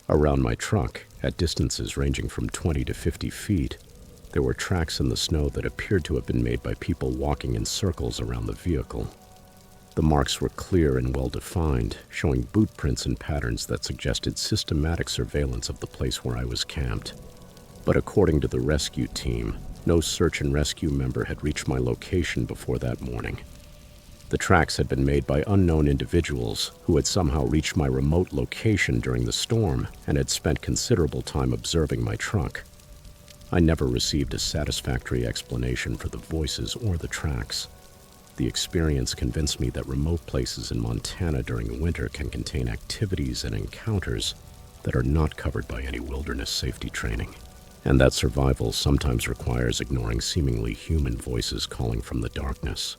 Around my truck, at distances ranging from 20 to 50 feet, there were tracks in the snow that appeared to have been made by people walking in circles around the vehicle. The marks were clear and well-defined, showing boot prints and patterns that suggested systematic surveillance of the place where I was camped. But according to the rescue team, no search and rescue member had reached my location before that morning. The tracks had been made by unknown individuals who had somehow reached my remote location during the storm and had spent considerable time observing my truck. I never received a satisfactory explanation for the voices or the tracks. The experience convinced me that remote places in Montana during the winter can contain activities and encounters that are not covered by any wilderness safety training, and that survival sometimes requires ignoring seemingly human voices calling from the darkness.